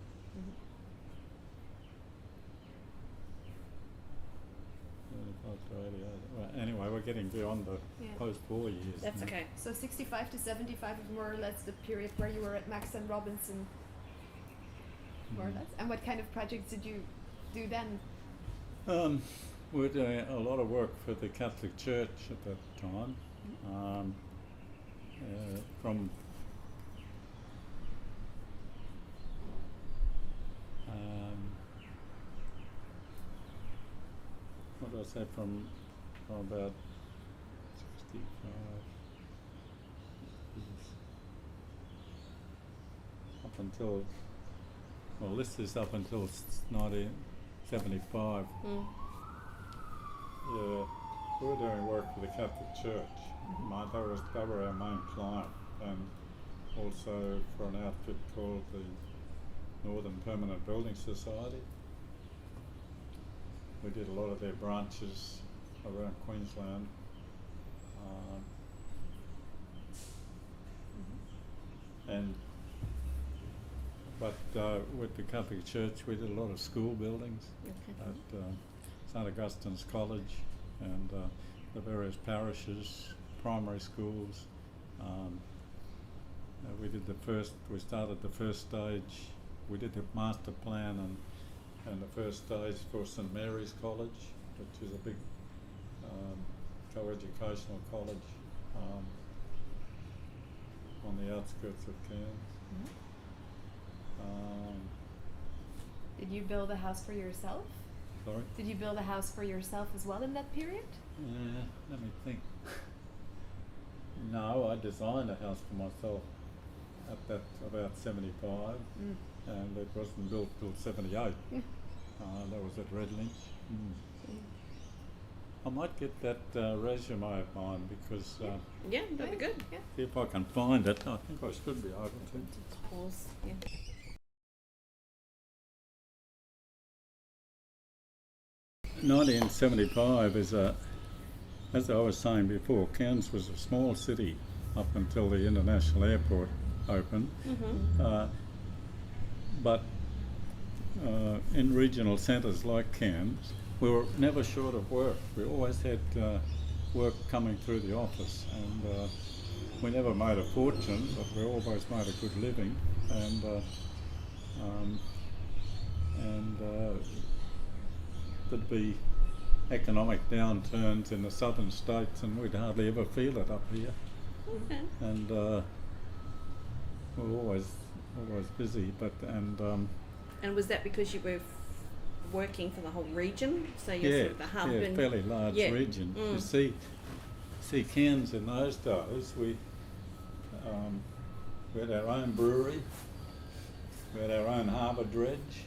[SPEAKER 2] Well, anyway, we're getting beyond the post-war years.
[SPEAKER 3] That's okay.
[SPEAKER 1] So 65 to 75 is more or less the period where you were at Max and Robinson, more or less. And what kind of projects did you do then?
[SPEAKER 2] We were doing a lot of work for the Catholic Church at that time. From what do I say, from about 65 up until, well, this is up until 1975. Yeah, we were doing work for the Catholic Church. They were our main client, and also for an outfit called the Northern Permanent Building Society. We did a lot of their branches around Queensland. But with the Catholic Church, we did a lot of school buildings at St Augustine's College and the various parishes, primary schools. We started the first stage. We did the master plan and the first stage for St Mary's College, which is a big co-educational college on the outskirts of Cairns.
[SPEAKER 1] Did you build a house for yourself?
[SPEAKER 2] Sorry?
[SPEAKER 1] Did you build a house for yourself as well in that period?
[SPEAKER 2] Let me think. No, I designed a house for myself at that about 75, and it wasn't built till 78. That was at Red Lynch. I might get that resume of mine because
[SPEAKER 3] yeah, that'd be good. Yeah.
[SPEAKER 2] if I can find it, I think I should be able to.
[SPEAKER 3] Pause. Yeah.
[SPEAKER 2] 1975 is as I was saying before, Cairns was a small city up until the international airport opened. But in regional centres like Cairns, we were never short of work. We always had work coming through the office, and we never made a fortune, but we always made a good living. And there'd be economic downturns in the southern states, and we'd hardly ever feel it up here.
[SPEAKER 3] Okay.
[SPEAKER 2] And we're always busy,
[SPEAKER 3] And was that because you were working for the whole region? So you're sort of the hub?
[SPEAKER 2] Yeah, fairly large region. You see, Cairns in those days, we had our own brewery, we had our own harbour dredge,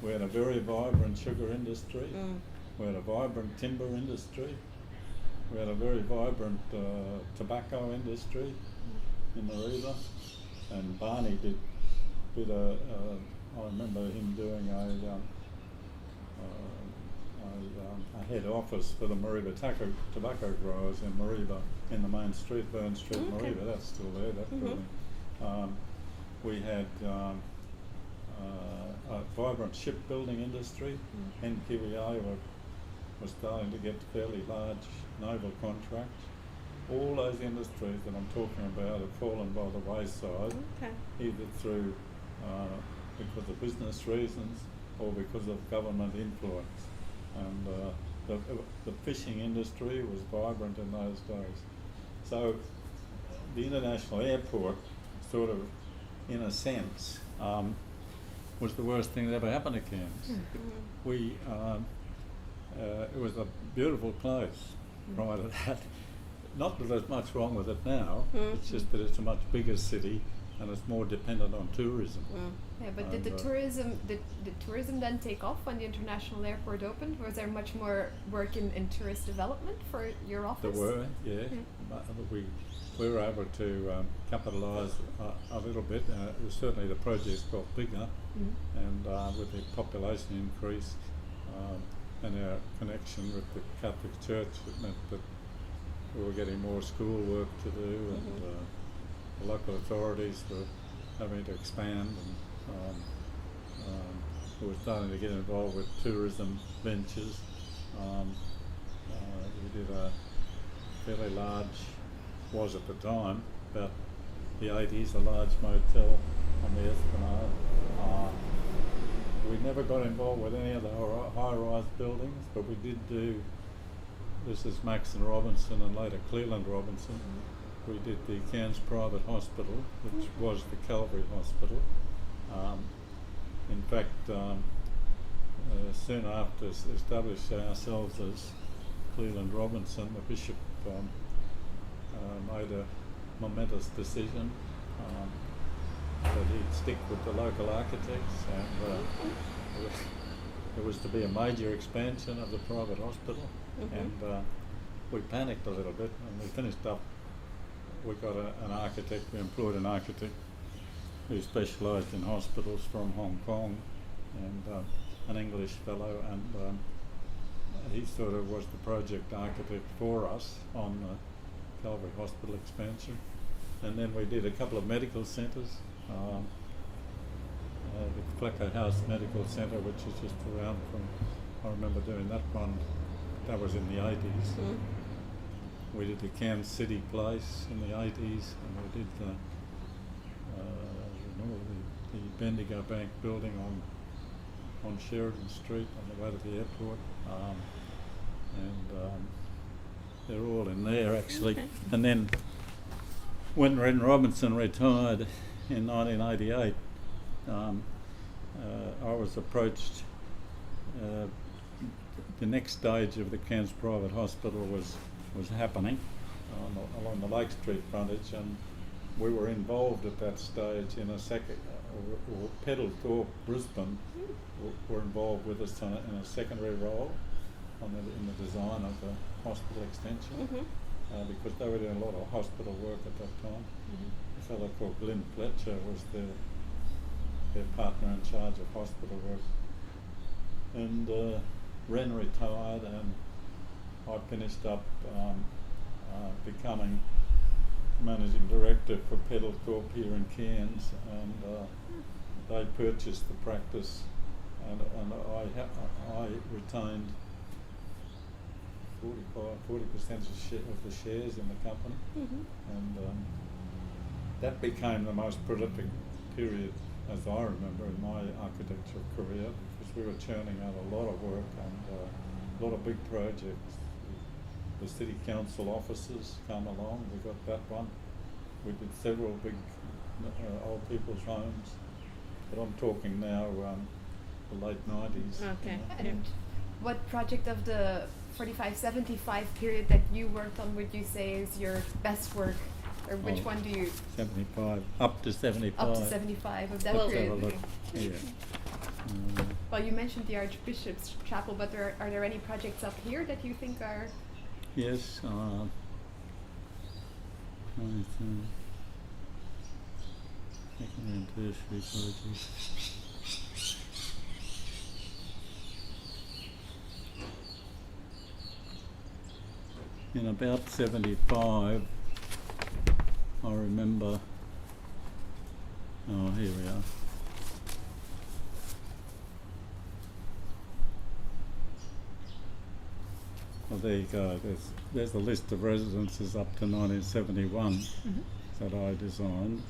[SPEAKER 2] we had a very vibrant sugar industry, we had a vibrant timber industry, we had a very vibrant tobacco industry in Mareeba, and Barney did I remember him doing a head office for the Mareeba tobacco growers in Mareeba, in the main street, Burn Street, Mareeba. That's still there, that building. We had a vibrant shipbuilding industry. NQEA was starting to get fairly large naval contracts. All those industries that I'm talking about have fallen by the wayside, either through because of business reasons or because of government influence. And the fishing industry was vibrant in those days. So the international airport, sort of, in a sense, was the worst thing that ever happened to Cairns. It was a beautiful place prior to that. Not that there's much wrong with it now, it's just that it's a much bigger city and it's more dependent on tourism.
[SPEAKER 1] Yeah, but did the tourism then take off when the international airport opened? Was there much more work in tourist development for your office?
[SPEAKER 2] There were, yeah. We were able to capitalise a little bit. Certainly the projects got bigger, and with the population increase and our connection with the Catholic Church, it meant that we were getting more school work to do, and the local authorities were having to expand, and we were starting to get involved with tourism ventures. We did a fairly large, was at the time, about the 80s, a large motel on the Esplanade. We never got involved with any of the high-rise buildings, but we did do, this is Max and Robinson and later Cleland Robinson. We did the Cairns Private Hospital, which was the Calvary Hospital. In fact, soon after establishing ourselves as Cleland Robinson, the Bishop made a momentous decision that he'd stick with the local architects, and there was to be a major expansion of the private hospital, and we panicked a little bit, and we finished up. We got an architect, we employed an architect who specialised in hospitals from Hong Kong, and an English fellow, and he sort of was the project architect for us on the Calvary Hospital expansion. And then we did a couple of medical centres, the Flecker House Medical Centre, which is just around from, I remember doing that one, that was in the 80s. We did the Cairns City Place in the 80s, and we did the Bendigo Bank building on Sheridan Street on the way to the airport, and they're all in there actually. And then when Ren Robinson retired in 1988, I was approached. The next stage of the Cairns Private Hospital was happening along the Lake Street frontage, and we were involved at that stage in a second, or Peddle Brisbane were involved with us in a secondary role in the design of the hospital extension, because they were doing a lot of hospital work at that time. A fellow called Glenn Fletcher was their partner in charge of hospital work. And Ren retired, and I finished up becoming managing director for Peddlethorpe here in Cairns, and they purchased the practice
[SPEAKER 4] and I retained 40% of the shares in the company, and that became the most prolific period, as I remember, in my architectural career, because we were churning out a lot of work and a lot of big projects. The city council offices came along, we got that one. We did several big old people's homes, but I'm talking now the late 90s.
[SPEAKER 3] Okay.
[SPEAKER 1] And what project of the 45-75 period that you worked on would you say is your best work? Or which one do you...
[SPEAKER 2] 75, up to 75.
[SPEAKER 1] Up to 75 of that
[SPEAKER 3] Well,
[SPEAKER 2] Let's have a
[SPEAKER 1] period.
[SPEAKER 2] look. Yeah.
[SPEAKER 1] Well, you mentioned the Archbishop's Chapel, but are there any projects up here that you think are...
[SPEAKER 2] Yes. Secondary and tertiary projects. In about 75, I remember, oh, here we are. Well, there you go. There's a list of residences up to 1971 that I designed.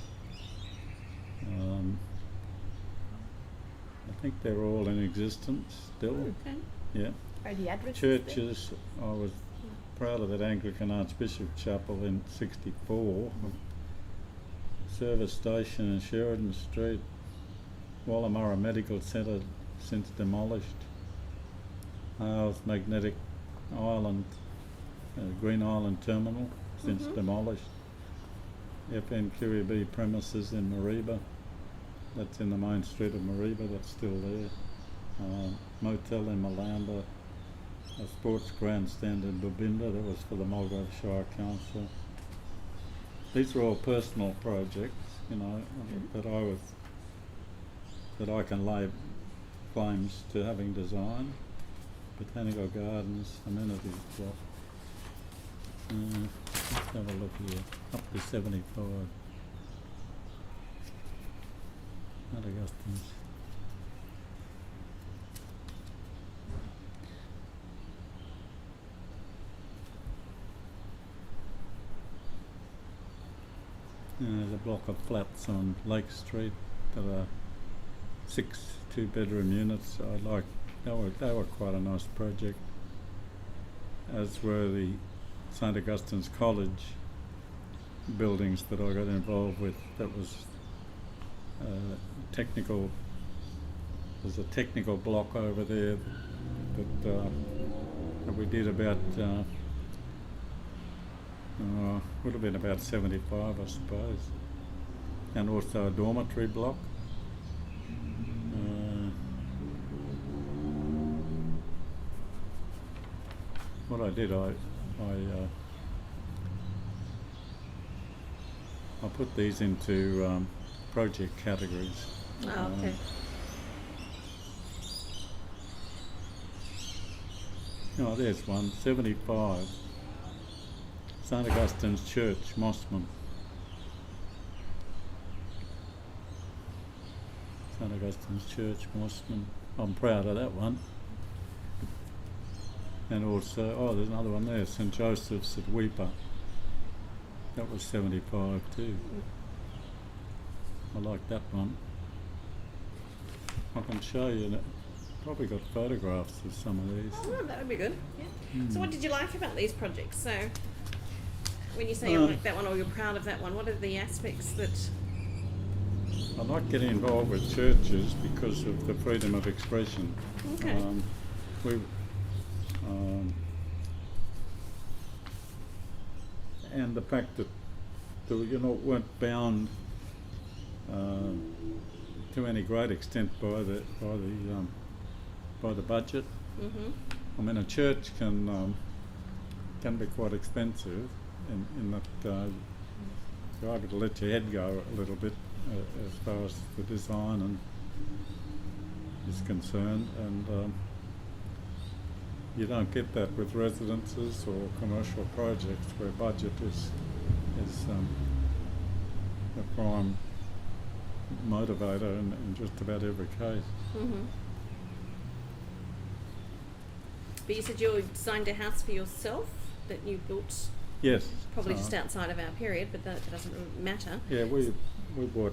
[SPEAKER 2] I think they're all in existence still.
[SPEAKER 3] Okay.
[SPEAKER 2] Yeah.
[SPEAKER 1] Are the addresses
[SPEAKER 2] Churches, I was proud of that Anglican Archbishop Chapel in 64. Service station in Sheridan Street. Wallamurra Medical Centre since demolished. Hales Magnetic Island, Green Island Terminal since demolished. FNQEB premises in Mareeba. That's in the main street of Mareeba, that's still there. Motel in Malamba. A sports grandstand in Bubinda, that was for the Mulgrave Shire Council. These are all personal projects, you know, that I can lay claims to having designed. Botanical Gardens, amenities block. Let's have a look here, up to 75. Mount Augustine's. There's a block of flats on Lake Street that are 6 two-bedroom units. I like. They were quite a nice project. As were the St Augustine's College buildings that I got involved with. That was technical. There's a technical block over there that we did about. Would have been about 75, I suppose, and also a dormitory block. What I did, I put these into project categories.
[SPEAKER 3] Oh, okay.
[SPEAKER 2] Oh, there's one, 75. St Augustine's Church, Mossman. St Augustine's Church, Mossman. I'm proud of that one. And also, oh, there's another one there, St Joseph's at Weipa. That was 75 too. I like that one. I can show you that. Probably got photographs of some of these.
[SPEAKER 3] Oh, that would be good. Yeah. So what did you like about these projects? So when you say you like that one or you're proud of that one, what are the aspects that...
[SPEAKER 2] I like getting involved with churches because of the freedom of expression.
[SPEAKER 3] Okay.
[SPEAKER 2] And the fact that weren't bound to any great extent by the budget. I mean, a church can be quite expensive in that you're able to let your head go a little bit as far as the design is concerned, and you don't get that with residences or commercial projects where budget is a prime motivator in just about every case.
[SPEAKER 3] But you said you designed a house for yourself that you built
[SPEAKER 2] Yes.
[SPEAKER 3] probably just outside of our period, but that doesn't matter.
[SPEAKER 2] Yeah, we bought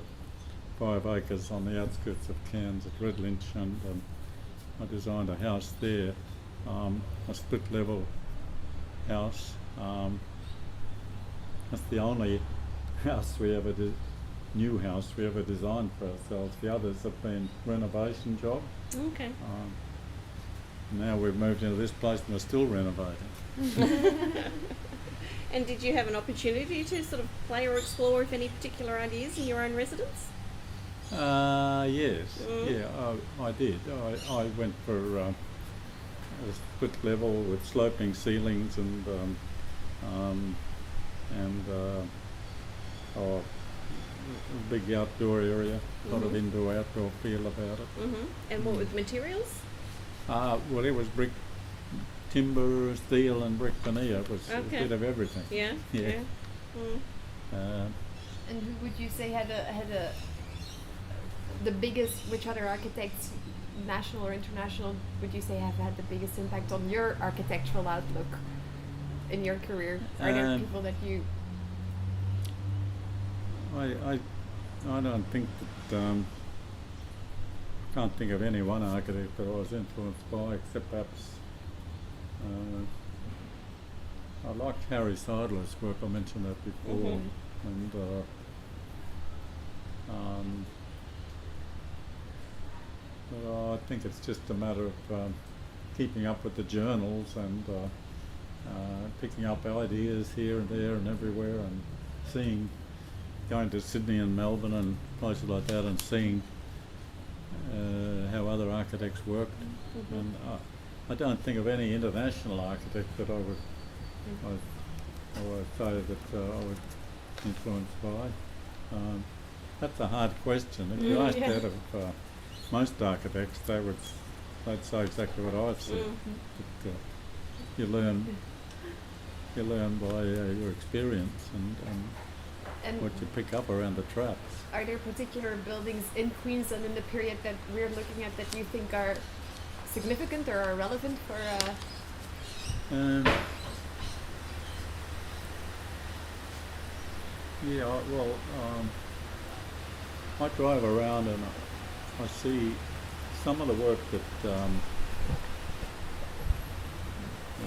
[SPEAKER 2] 5 acres on the outskirts of Cairns at Red Lynch, and I designed a house there, a split level house. That's the only house new house we ever designed for ourselves. The others have been renovation jobs.
[SPEAKER 3] Okay.
[SPEAKER 2] Now we've moved into this place and we're still renovating.
[SPEAKER 3] And did you have an opportunity to sort of play or explore with any particular ideas in your own residence?
[SPEAKER 2] Yes, yeah, I did. I went for a split level with sloping ceilings and a big outdoor area, a lot of indoor-outdoor feel about it.
[SPEAKER 3] And what were the materials?
[SPEAKER 2] Well, it was brick, timber, steel and brick veneer. It was a bit of everything.
[SPEAKER 3] Yeah.
[SPEAKER 2] Yeah.
[SPEAKER 1] And who would you say had the biggest? Which other architects, national or international, would you say have had the biggest impact on your architectural outlook in your career? Are there people that you?
[SPEAKER 2] I don't think that can't think of any one architect that I was influenced by, except perhaps I liked Harry Seidler's work. I mentioned that before, and but I think it's just a matter of keeping up with the journals and picking up ideas here and there and everywhere, and going to Sydney and Melbourne and places like that, and seeing how other architects worked. And I don't think of any international architect that I would say that I was influenced by. That's a hard question. If you asked that of most architects, they'd say exactly what I said. But, you learn by your experience and what you pick up around the traps.
[SPEAKER 1] Are there particular buildings in Queensland in the period that we're looking at that you think are significant or are relevant for?
[SPEAKER 2] I drive around and I see some of the work that I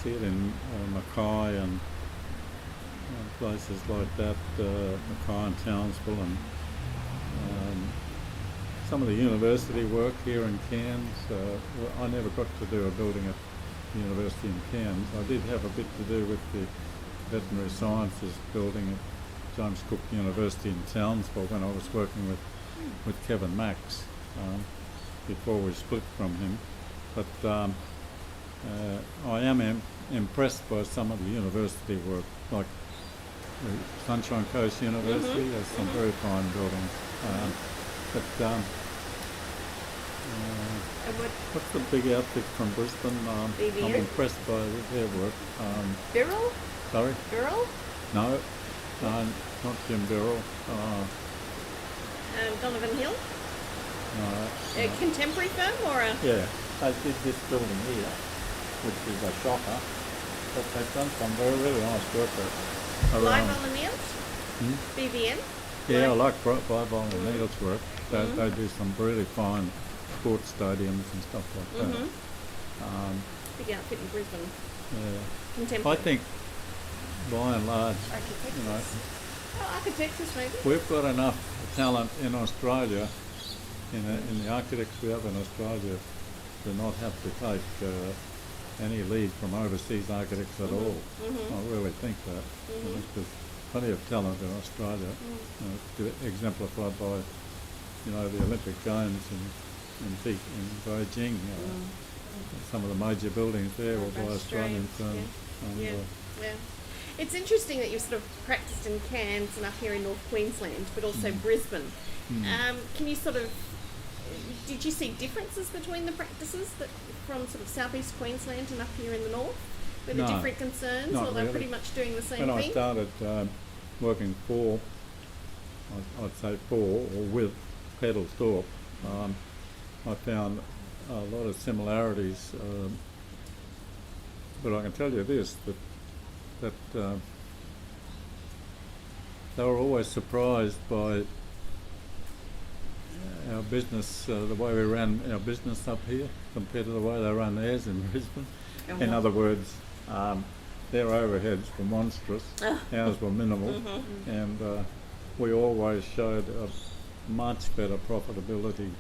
[SPEAKER 2] see it in Mackay and places like that, Mackay and Townsville, and some of the university work here in Cairns. I never got to do a building at the university in Cairns. I did have a bit to do with the veterinary sciences building at James Cook University in Townsville when I was working with Kevin Max before we split from him. But I am impressed by some of the university work, like the Sunshine Coast University has some very fine buildings. What's the big outfit from Brisbane? I'm impressed by their work.
[SPEAKER 1] Birrell?
[SPEAKER 2] Sorry?
[SPEAKER 1] Birrell?
[SPEAKER 2] No, not Jim Birrell.
[SPEAKER 3] Donovan Hill?
[SPEAKER 2] No.
[SPEAKER 3] A contemporary firm or a?
[SPEAKER 2] Yeah, they did this building here, which is a shocker, but they've done some really nice work
[SPEAKER 3] Live on the Neils? BVN?
[SPEAKER 2] Yeah, I like Bible and Neil's work. They do some really fine sports stadiums and stuff like that.
[SPEAKER 3] Big outfit in Brisbane.
[SPEAKER 2] Yeah.
[SPEAKER 3] Contemporary.
[SPEAKER 2] I think by and large,
[SPEAKER 3] Architects maybe.
[SPEAKER 2] we've got enough talent in Australia, in the architects we have in Australia, to not have to take any lead from overseas architects at all. I really think that. I think there's plenty of talent in Australia, exemplified by, the Olympic Games in Beijing. Some of the major buildings there were by Australian firms.
[SPEAKER 3] Yeah. It's interesting that you've sort of practiced in Cairns and up here in North Queensland, but also Brisbane. Can you did you see differences between the practices from sort of southeast Queensland and up here in the north? Were there different concerns, or they're pretty much doing the same thing?
[SPEAKER 2] When I started working I'd say for or with Pedalthorpe, I found a lot of similarities but I can tell you this, that they were always surprised by our business, the way we ran our business up here compared to the way they run theirs in Brisbane. In other words, their overheads were monstrous, ours were minimal, and we always showed a much better profitability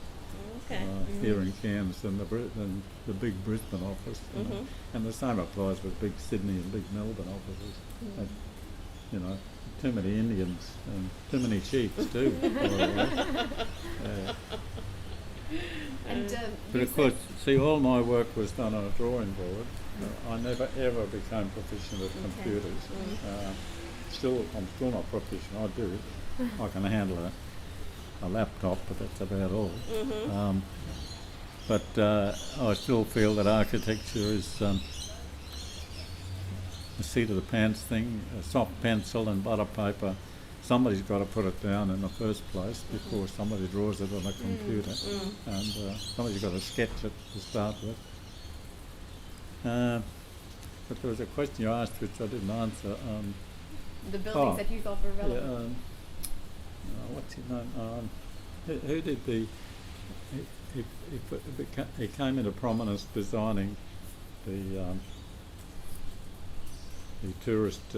[SPEAKER 2] here in Cairns than the big Brisbane office. You know. And the same applies with big Sydney and big Melbourne offices. And, you know, too many Indians and too many Chiefs too. By the way.
[SPEAKER 1] And
[SPEAKER 2] But of course, see, all my work was done on a drawing board. I never ever became proficient at computers. I'm still not proficient. I do. I can handle a laptop, but that's about all. But I still feel that architecture is a seat of the pants thing, a soft pencil and butter paper. Somebody's got to put it down in the first place before somebody draws it on a computer, and somebody's got to sketch it to start with. But there was a question you asked which I didn't answer.
[SPEAKER 1] the buildings that you thought were relevant.
[SPEAKER 2] What's his name? Who did the? He came into prominence designing the tourist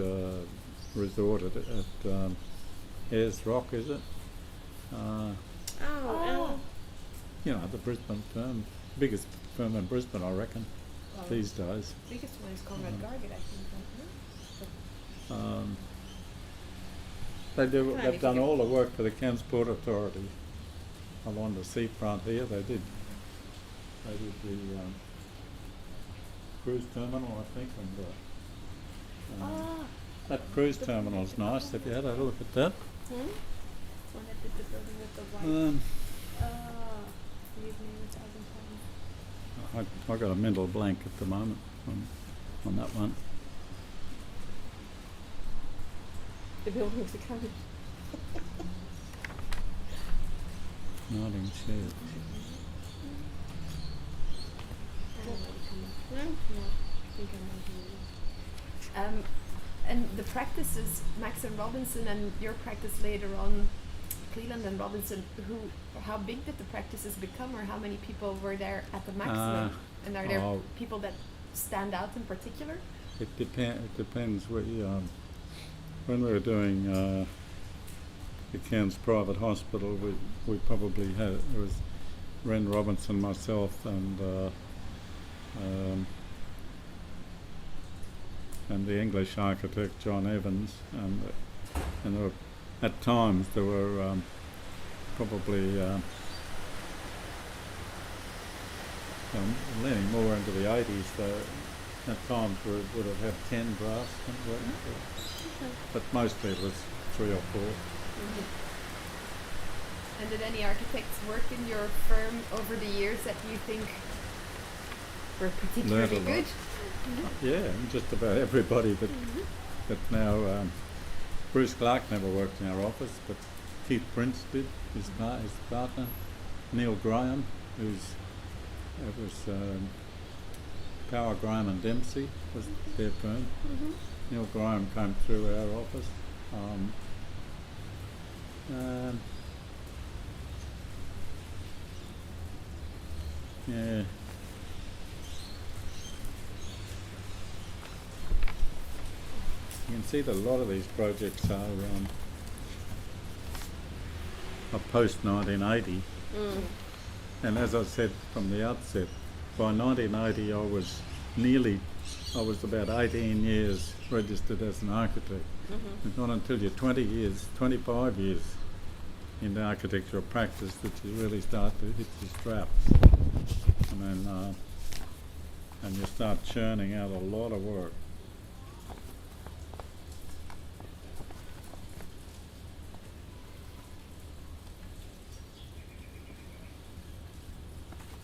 [SPEAKER 2] resort at Ayers Rock, is it? You know, the Brisbane firm, biggest firm in Brisbane, I reckon, these days.
[SPEAKER 1] Biggest one is Conrad Gargett, I think.
[SPEAKER 2] They've done all the work for the Cairns Port Authority along the seafront here. They did the cruise terminal, I think, and that cruise terminal's nice. Have you had a look at that?
[SPEAKER 1] One that did the building with the white.
[SPEAKER 2] I got a mental blank at the moment on that one.
[SPEAKER 3] The buildings are coming.
[SPEAKER 2] Nodding chairs.
[SPEAKER 1] And the practices, Max and Robinson, and your practice later on, Cleland and Robinson, how big did the practices become, or how many people were there at the maximum? And are there people that stand out in particular?
[SPEAKER 2] It depends. When we were doing the Cairns Private Hospital, we probably had, it was Ren Robinson, myself, and the English architect John Evans, and there were, at times there were probably leaning more into the 80s. At times we would have had 10 draftsmen working for it, but mostly it was 3 or 4.
[SPEAKER 1] And did any architects work in your firm over the years that you think were particularly good?
[SPEAKER 2] Yeah, just about everybody, but now Bruce Clark never worked in our office, but Keith Prince did, his partner. Neil Graham, it was Power, Graham and Dempsey was their firm. Neil Graham came through our office. Yeah. You can see that a lot of these projects are post 1980, and as I said from the outset, by 1980 I was about 18 years registered as an architect. It's not until you're 25 years in the architectural practice that you really start to hit your straps. And you start churning out a lot of work.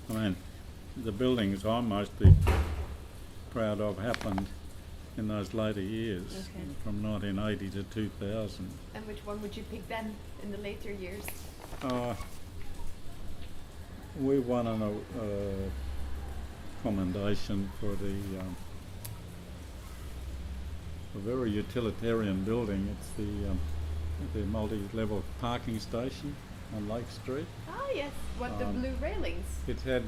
[SPEAKER 2] I mean, the buildings I'm mostly proud of happened in those later years, from 1980 to 2000.
[SPEAKER 1] And which one would you pick then, in the later years?
[SPEAKER 2] We won a commendation for the a very utilitarian building. It's the multi-level parking station on Lake Street.
[SPEAKER 1] Oh yes, what the blue railings.
[SPEAKER 2] It had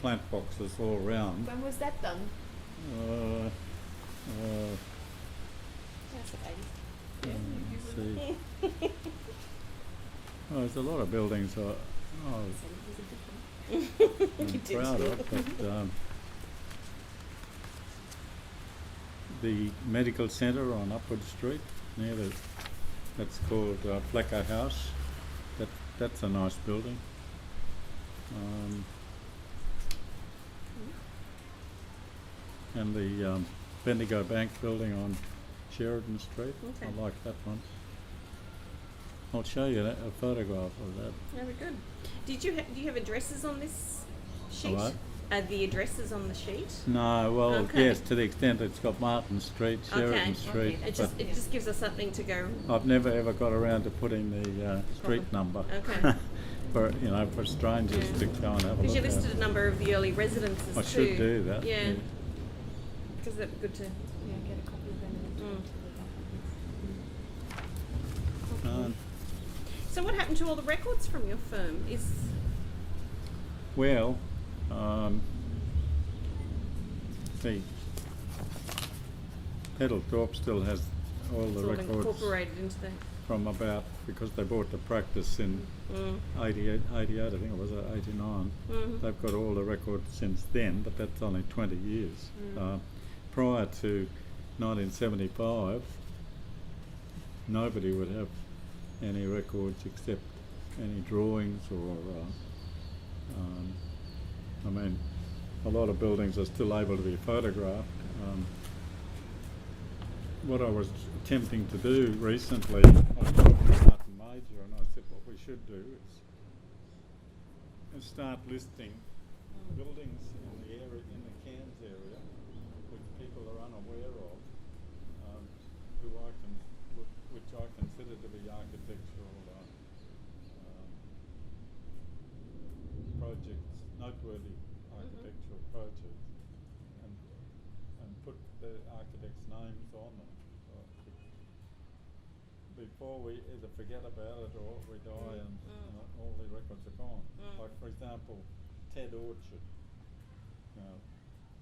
[SPEAKER 2] plant boxes all around.
[SPEAKER 1] When was that done?
[SPEAKER 3] That's the 80s.
[SPEAKER 2] Let's see. Oh, there's a lot of buildings I'm proud of, but the medical centre on Upward Street, that's called Flecker House. That's a nice building. And the Bendigo Bank building on Sheridan Street.
[SPEAKER 3] Okay.
[SPEAKER 2] I like that one. I'll show you a photograph of that.
[SPEAKER 3] Very good. Do you have addresses on this sheet?
[SPEAKER 2] What?
[SPEAKER 3] The addresses on the sheet?
[SPEAKER 2] No, well,
[SPEAKER 3] Okay.
[SPEAKER 2] yes, to the extent it's got Martin Street, Sheridan Street.
[SPEAKER 3] It just gives us something to go.
[SPEAKER 2] I've never ever got around to putting the street number.
[SPEAKER 3] Okay.
[SPEAKER 2] for strangers to go and have a look
[SPEAKER 3] Because you
[SPEAKER 2] at.
[SPEAKER 3] listed a number of the early residences
[SPEAKER 2] I
[SPEAKER 3] too.
[SPEAKER 2] should do that.
[SPEAKER 3] Yeah. Because that'd be good to.
[SPEAKER 1] Yeah, get a copy of them.
[SPEAKER 3] So what happened to all the records from your firm?
[SPEAKER 2] Well, see, Peddlethorpe still has all the
[SPEAKER 3] It's all
[SPEAKER 2] records
[SPEAKER 3] incorporated into the.
[SPEAKER 2] from about, because they bought the practice in 88, I think it was, 89. They've got all the records since then, but that's only 20 years. Prior to 1975, nobody would have any records except any drawings or, I mean, a lot of buildings are still able to be photographed. What I was attempting to do recently, I talked to Martin Major and I said what we should do is start listing buildings in the area, in the Cairns area, which people are unaware of, which I consider to be architectural projects, noteworthy architectural projects, and put the architects' names on them. Before we either forget about it or we die and all the records are gone. Like, for example, Ted Orchard. Now,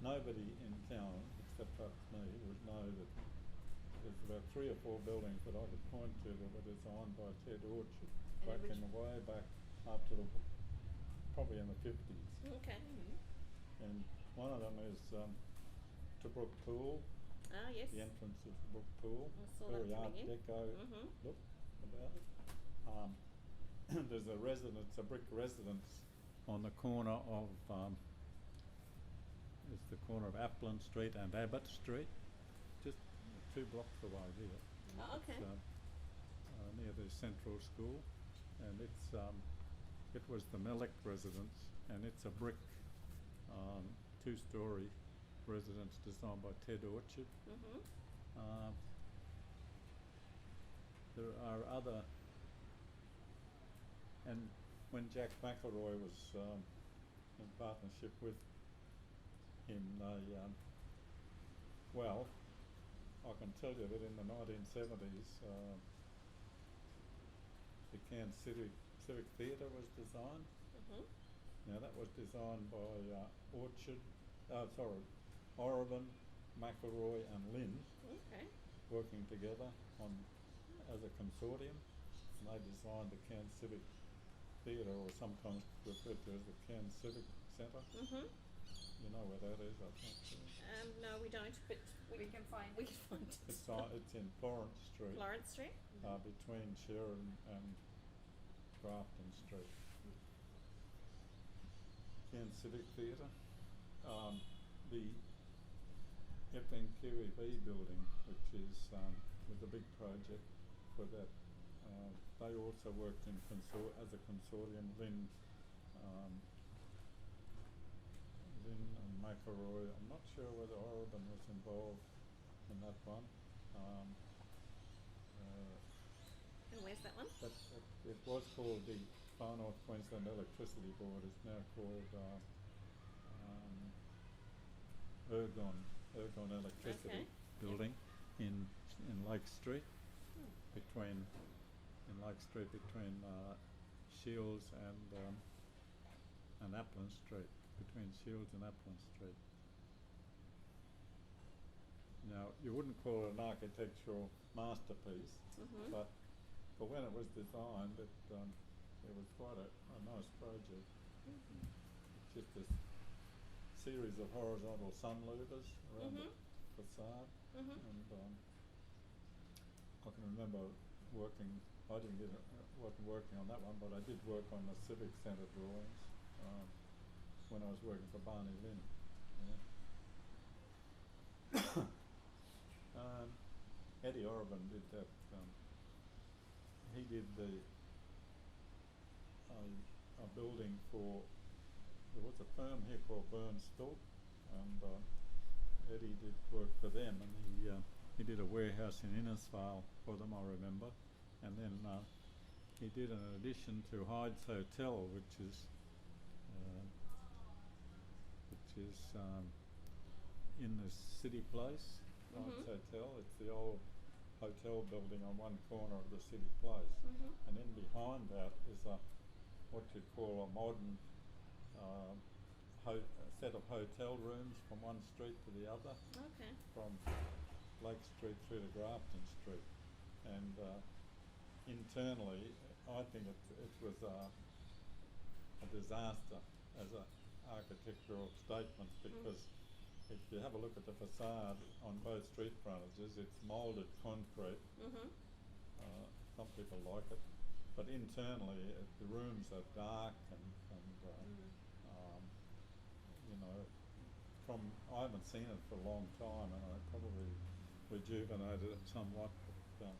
[SPEAKER 2] nobody in town, except perhaps me, would know that there's about 3 or 4 buildings that I could point to that were designed by Ted Orchard back in the way back after probably in the 50s.
[SPEAKER 3] Okay.
[SPEAKER 2] And one of them is Tobruk Pool.
[SPEAKER 3] Ah, yes.
[SPEAKER 2] The entrance of the Brook Pool,
[SPEAKER 3] I saw
[SPEAKER 2] very
[SPEAKER 3] that
[SPEAKER 2] Art
[SPEAKER 3] coming in.
[SPEAKER 2] Deco look about it. There's a residence, a brick residence on the corner of, it's the corner of Applin Street and Abbott Street, just 2 blocks away here.
[SPEAKER 3] Oh, okay.
[SPEAKER 2] It's, near the Central School, and it's it was the Mellick residence, and it's a brick 2-story residence designed by Ted Orchard. There are other, and when Jack McElroy was in partnership with him, well, I can tell you that in the 1970s, the Cairns Civic Theatre was designed. Now that was designed by Orban, McElroy and Lynn, working together as a consortium, and they designed the Cairns Civic Theatre, or sometimes referred to as the Cairns Civic Centre. You know where that is, I think.
[SPEAKER 3] No, we don't, but we can find it.
[SPEAKER 2] It's in Florence Street.
[SPEAKER 3] Florence Street?
[SPEAKER 2] Between Sheridan and Grafton Street. Cairns Civic Theatre. The FNQEB building, which was a big project for that. They also worked as a consortium. Lynn and McElroy. I'm not sure whether Orban was involved in that one.
[SPEAKER 3] And where's that one?
[SPEAKER 2] It was called the Far North Queensland Electricity Board. It's now called Ergon Electricity Building. in Lake Street, between Shields and Upland Street, between Shields and Upland Street. Now, you wouldn't call it an architectural masterpiece, but for when it was designed, it was quite a nice project. It's just this series of horizontal sun louvers around the facade, and I can remember working. I didn't wasn't working on that one, but I did work on the Civic Centre drawings when I was working for Barney Lynn. Yeah. Eddie Orban did that. He did a building for, there was a firm here called Burns Thorpe, and Eddie did work for them, and he did a warehouse in Innisfail for them, I remember, and then he did an addition to Hyde's Hotel, which is in the City Place. Hyde's Hotel. It's the old hotel building on one corner of the City Place, and in behind that is what you'd call a modern a set of hotel rooms from one street to the other.
[SPEAKER 3] Okay.
[SPEAKER 2] From Lake Street through to Grafton Street, and internally, I think it was a disaster as an architectural statement, because if you have a look at the facade on both street frontages, it's moulded concrete. Some people like it, but internally the rooms are dark and you know, I haven't seen it for a long time, and I probably rejuvenated it somewhat, but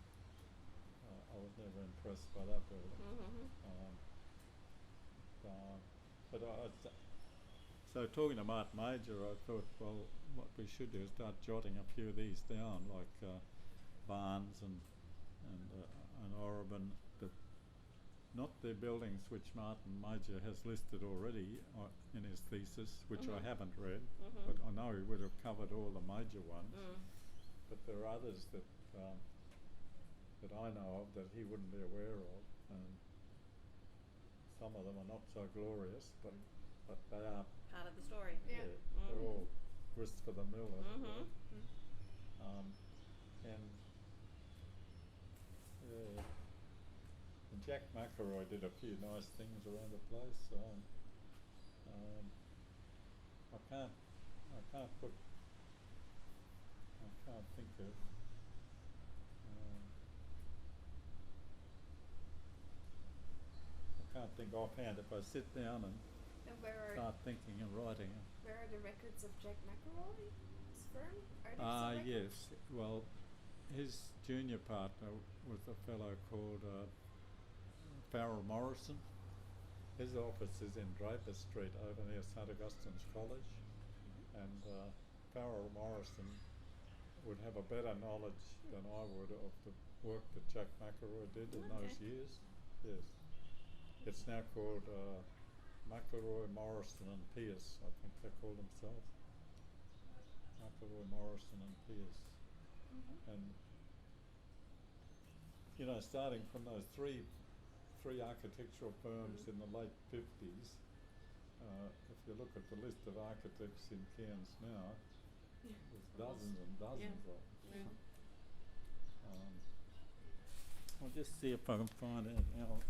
[SPEAKER 2] I was never impressed by that building. So talking to Martin Major, I thought, well, what we should do is start jotting a few of these down, like Barnes and Orban, not the buildings which Martin Major has listed already in his thesis, which I haven't read, but I know he would have covered all the major ones. But there are others that I know of that he wouldn't be aware of, and some of them are not so glorious, but they are
[SPEAKER 3] part of the story.
[SPEAKER 1] Yeah.
[SPEAKER 2] they're all grist for the mill, as it were. And Jack McElroy did a few nice things around the place. I can't think of. I can't think offhand. If I sit down and start thinking and writing.
[SPEAKER 1] Where are the records of Jack McElroy's firm? Are there some records?
[SPEAKER 2] Yes. Well, his junior partner was a fellow called Farrell Morrison. His office is in Draper Street over near St Augustine's College, and Farrell Morrison would have a better knowledge than I would of the work that Jack McElroy did in those years. Yes. It's now called McElroy, Morrison and Pierce, I think they call themselves. McElroy, Morrison and Pierce. And, you know, starting from those three architectural firms in the late 50s, if you look at the list of architects in Cairns now, there's dozens and dozens of them. I'll just see if I can find anything else.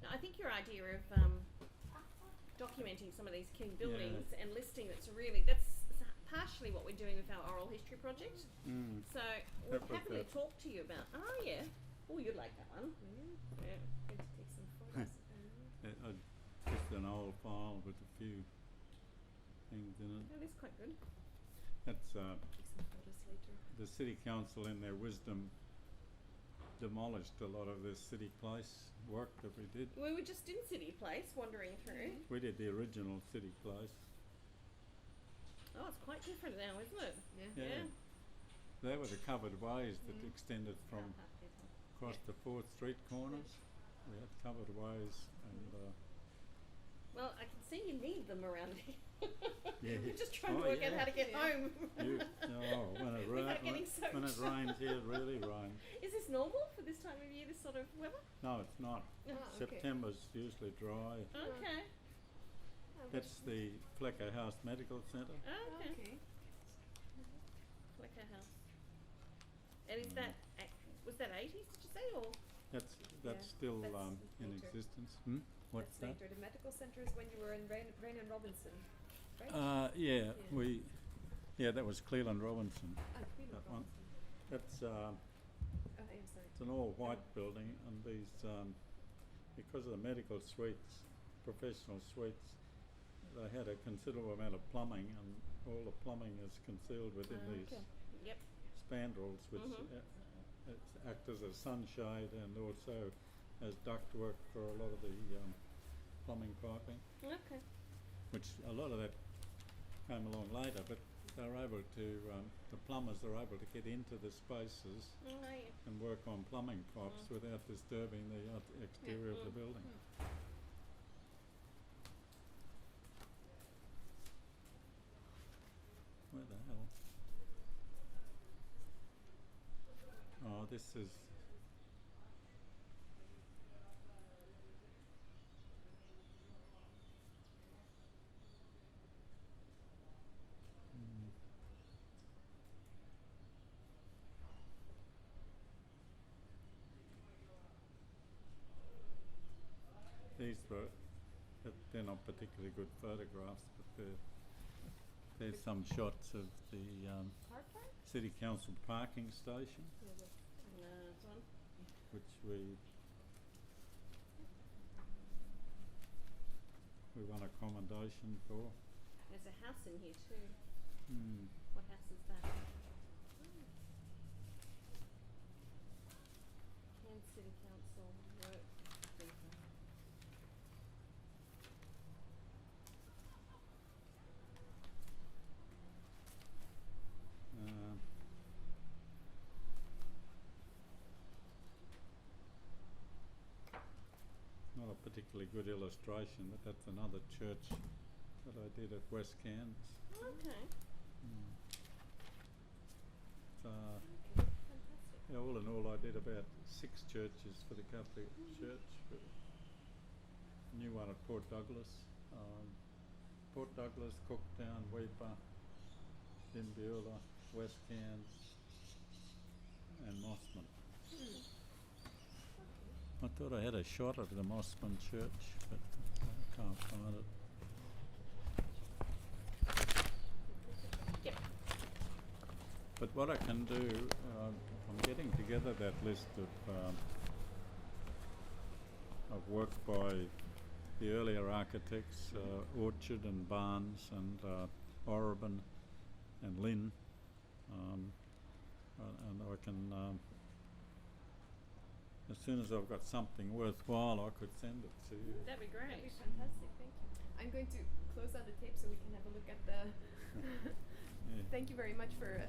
[SPEAKER 3] Now, I think your idea of documenting some of these key buildings and listing, that's partially what we're doing with our oral history project. So we'll happily talk to you about. Oh yeah. Oh, you'd like that one.
[SPEAKER 1] Yeah. Going to take some photos.
[SPEAKER 2] Just an old file with a few things in it.
[SPEAKER 3] That is quite good.
[SPEAKER 2] That's
[SPEAKER 1] Take some photos later.
[SPEAKER 2] the City Council, in their wisdom, demolished a lot of this City Place work that we did.
[SPEAKER 3] We were just in City Place, wandering through.
[SPEAKER 2] We did the original City Place.
[SPEAKER 3] Oh, it's quite different now, isn't it?
[SPEAKER 2] Yeah. They were the covered ways that extended from across the 4th Street corners. We had covered ways, and
[SPEAKER 3] Well, I can see you need them around here.
[SPEAKER 2] Yeah.
[SPEAKER 3] We're just trying to
[SPEAKER 2] Oh,
[SPEAKER 3] work out
[SPEAKER 2] yeah.
[SPEAKER 3] how to get
[SPEAKER 1] Yeah.
[SPEAKER 3] home.
[SPEAKER 2] When it,
[SPEAKER 3] Without getting soaked.
[SPEAKER 2] when it rains here, it really rains.
[SPEAKER 3] Is this normal for this time of year, this sort of weather?
[SPEAKER 2] No, it's not.
[SPEAKER 1] Ah, okay.
[SPEAKER 2] September's usually dry.
[SPEAKER 3] Okay.
[SPEAKER 2] That's the Flecker House Medical Centre.
[SPEAKER 3] Okay.
[SPEAKER 1] Okay.
[SPEAKER 3] Flecker House. And is that, was that 80s, did you say, or?
[SPEAKER 2] That's
[SPEAKER 1] Yeah,
[SPEAKER 2] still
[SPEAKER 1] that's
[SPEAKER 2] in
[SPEAKER 1] later.
[SPEAKER 2] existence. What's
[SPEAKER 1] That's
[SPEAKER 2] that?
[SPEAKER 1] later. The medical centre is when you were in Rain and Robinson, right?
[SPEAKER 2] Yeah, that was Cleland Robinson.
[SPEAKER 1] Queen
[SPEAKER 2] that
[SPEAKER 1] of
[SPEAKER 2] one.
[SPEAKER 1] Robinson.
[SPEAKER 2] That's
[SPEAKER 1] Oh, I'm sorry.
[SPEAKER 2] it's an all white building, and these because of the medical suites, professional suites, they had a considerable amount of plumbing, and all the plumbing is concealed within these
[SPEAKER 3] Okay. Yep.
[SPEAKER 2] spandrels, which act as a sunshade and also as ductwork for a lot of the plumbing piping,
[SPEAKER 3] Okay.
[SPEAKER 2] which a lot of that came along later, but they're able to, the plumbers are able to get into the spaces
[SPEAKER 3] Oh, yeah.
[SPEAKER 2] and work on plumbing pipes without disturbing the exterior of the building. Where the hell? Oh, this is... These were, they're not particularly good photographs, but there's some shots of the
[SPEAKER 1] Car park?
[SPEAKER 2] City Council parking station,
[SPEAKER 1] Yeah,
[SPEAKER 3] This one.
[SPEAKER 2] which we won a commendation for.
[SPEAKER 3] There's a house in here too.
[SPEAKER 2] Hmm.
[SPEAKER 3] What house is that? Cairns City Council work.
[SPEAKER 2] Not a particularly good illustration, but that's another church that I did at West Cairns.
[SPEAKER 3] Okay.
[SPEAKER 2] So,
[SPEAKER 3] Fantastic.
[SPEAKER 2] yeah, all in all, I did about 6 churches for the Catholic Church. New one at Port Douglas, Cooktown, Weipa, Dimbula, West Cairns, and Mossman. I thought I had a shot at the Mossman Church, but I can't find it.
[SPEAKER 3] Yep.
[SPEAKER 2] But what I can do, I'm getting together that list of work by the earlier architects, Orchard and Barnes and Orabin and Lynn, and I can, as soon as I've got something worthwhile, I could send it to you.
[SPEAKER 3] That'd be
[SPEAKER 1] that'd be
[SPEAKER 3] great.
[SPEAKER 1] fantastic. Thank you. I'm going to close down the tape so we can have a look at the.
[SPEAKER 2] Yeah.
[SPEAKER 1] Thank you very much for